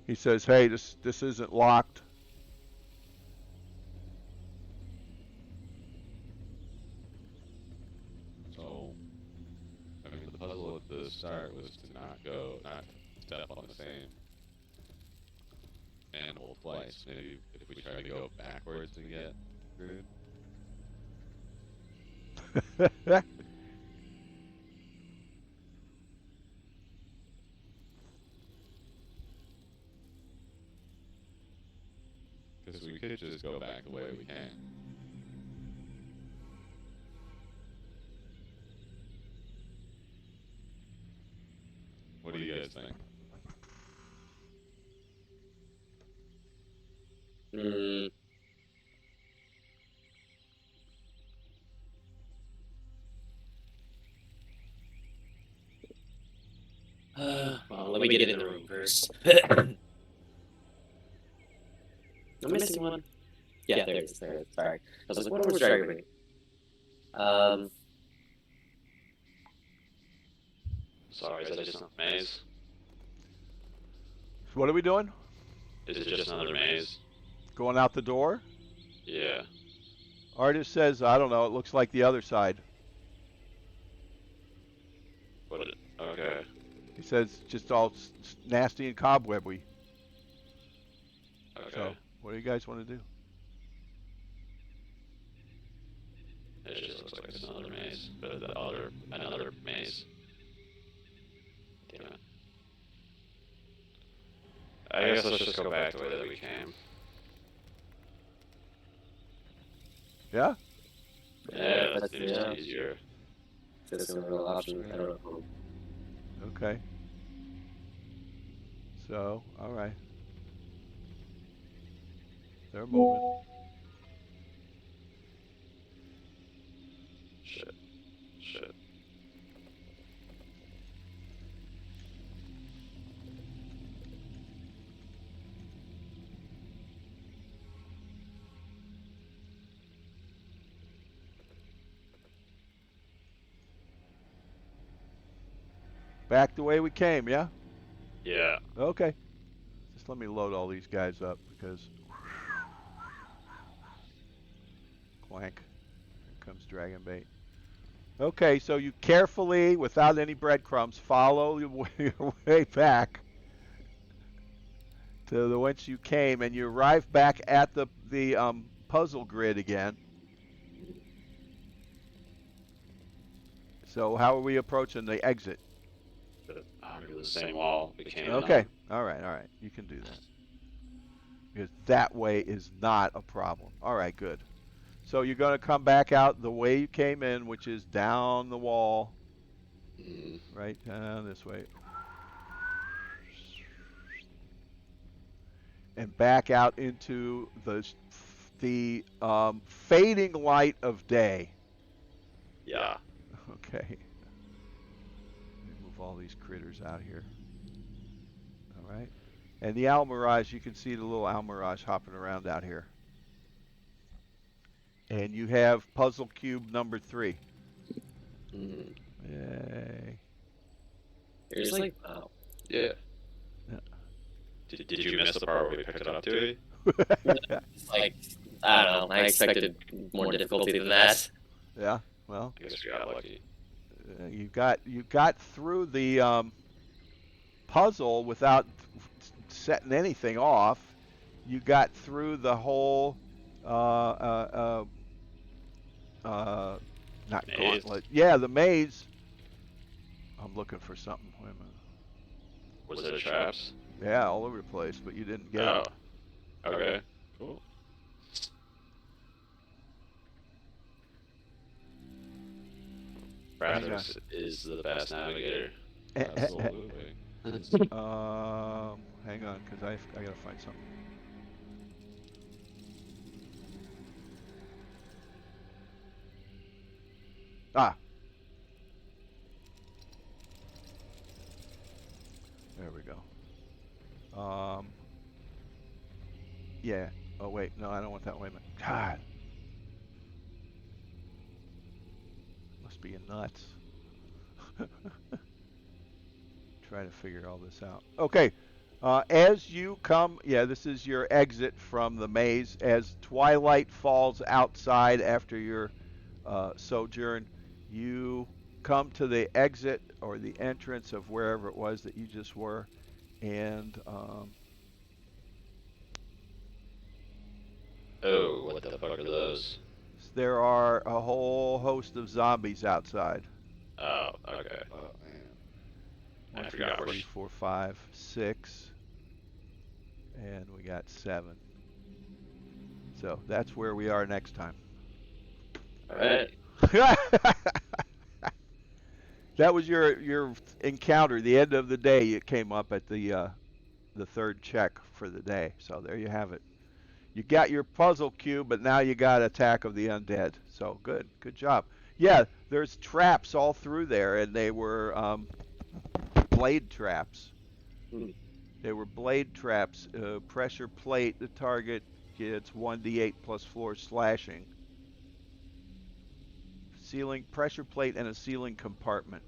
He says, "Hey, this isn't locked." So, I mean, the puzzle at the start was to not step on the same animal twice. Maybe if we try to go backwards and get screwed. Because we could just go back the way we came. What do you guys think? Mm. Well, let me get in the room first. Am I missing one? Yeah, there it is. There it is. Sorry. I was like, what was driving me? Sorry, is that just another maze? What are we doing? Is it just another maze? Going out the door? Yeah. Artist says, "I don't know. It looks like the other side." Okay. He says, "Just all nasty and cobwebby." Okay. So, what do you guys want to do? It just looks like it's another maze, but another maze. Damn it. I guess let's just go back the way that we came. Yeah? Yeah, that's seems yeah. easier. That's a real option. I don't know. Okay. So, all right. They're moving. Shit. Shit. Back the way we came, yeah? Yeah. Okay. Just let me load all these guys up because. Clank. Here comes Dragon Bait. Okay, so you carefully, without any breadcrumbs, follow your way back to the whence you came, and you arrive back at the puzzle grid again. So how are we approaching the exit? Under the same wall we came in Okay. on. All right. You can do that. Because that way is not a problem. All right, good. So you're going to come back out the way you came in, which is down the wall. Right down this way. And back out into the fading light of day. Yeah. Okay. Let me move move all these critters out here. All right. And the Almirage, you can see the little Almirage hopping around out here. And you have puzzle cube number 3. Mm. Yay. There's like, oh. Yeah. Yeah. Did you miss the part where we picked it up, Dewey? It's like, I don't know. I expected more difficulty than that. Yeah, well, I guess we got lucky. you got through the puzzle without setting anything off. You got through the whole not Maze. gauntlet. Yeah, the maze. I'm looking for something. Wait a minute. Was there traps? Yeah, all over the place, but you didn't get Oh. it. Okay. Cool. Brazos is the best navigator. Absolutely. Hang on, because I gotta find something. Ah. There we go. Yeah. Oh wait, no, I don't want that. Wait a minute. God. Must be nuts. Try to figure all this out. Okay. As you come, yeah, this is your exit from the maze. As twilight falls outside after your sojourn, you come to the exit or the entrance of wherever it was that you just were, and Oh, what the fuck are those? there are a whole host of zombies outside. Oh, okay. Oh man. I 1, 2, forgot 3, which. 4, 5, 6, and we got 7. So that's where we are next time. Alright. That was your encounter. The end of the day, it came up at the third check for the day. So there you have it. You got your puzzle cube, but now you got Attack of the Undead. So good job. Yeah, there's traps all through there, and they were blade traps. Hmm. They were blade traps. Pressure plate. The target gets 1d8 plus floor slashing. Ceiling pressure plate and a ceiling compartment.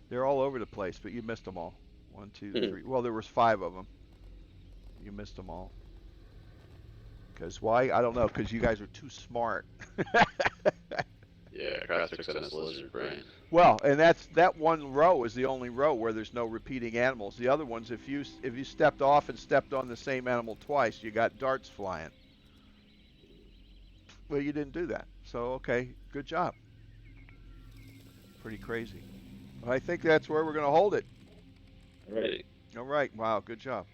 They're all over the place, but you missed them all. 1, 2, 3. Well, there was 5 of them. You missed them all. Because why? I don't know. Because you guys are too smart. Yeah, Kraster's got his lizard brain. Well, and that one row is the only row where there's no repeating animals. The other ones, if you stepped off and stepped on the same animal twice, you got darts flying. Well, you didn't do that. So, okay, good job. Pretty crazy. I think that's where we're going to hold it. Alrighty. All right. Wow, good job.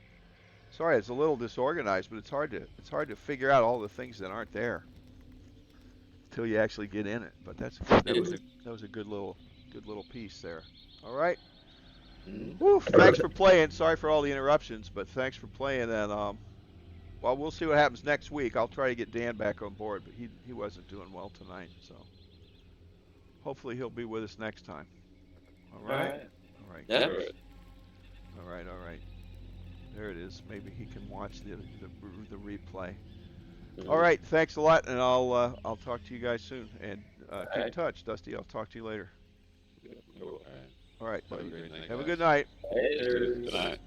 Sorry, it's a little disorganized, but it's hard to figure out all the things that aren't there until you actually get in it. But that was a good little piece there. All right. Woo, thanks for playing. Sorry for all the interruptions, but thanks for playing. And well, we'll see what happens next week. I'll try to get Dan back on board, but he wasn't doing well tonight, so hopefully he'll be with us next time. All right. All right. Yeah. All right. There it is. Maybe he can watch the replay. All right. Thanks a lot, and I'll talk to you guys soon. And keep in touch, Dusty. I'll talk to you later. Alright. All right. Have a great night, Have a guys. good night. Good night.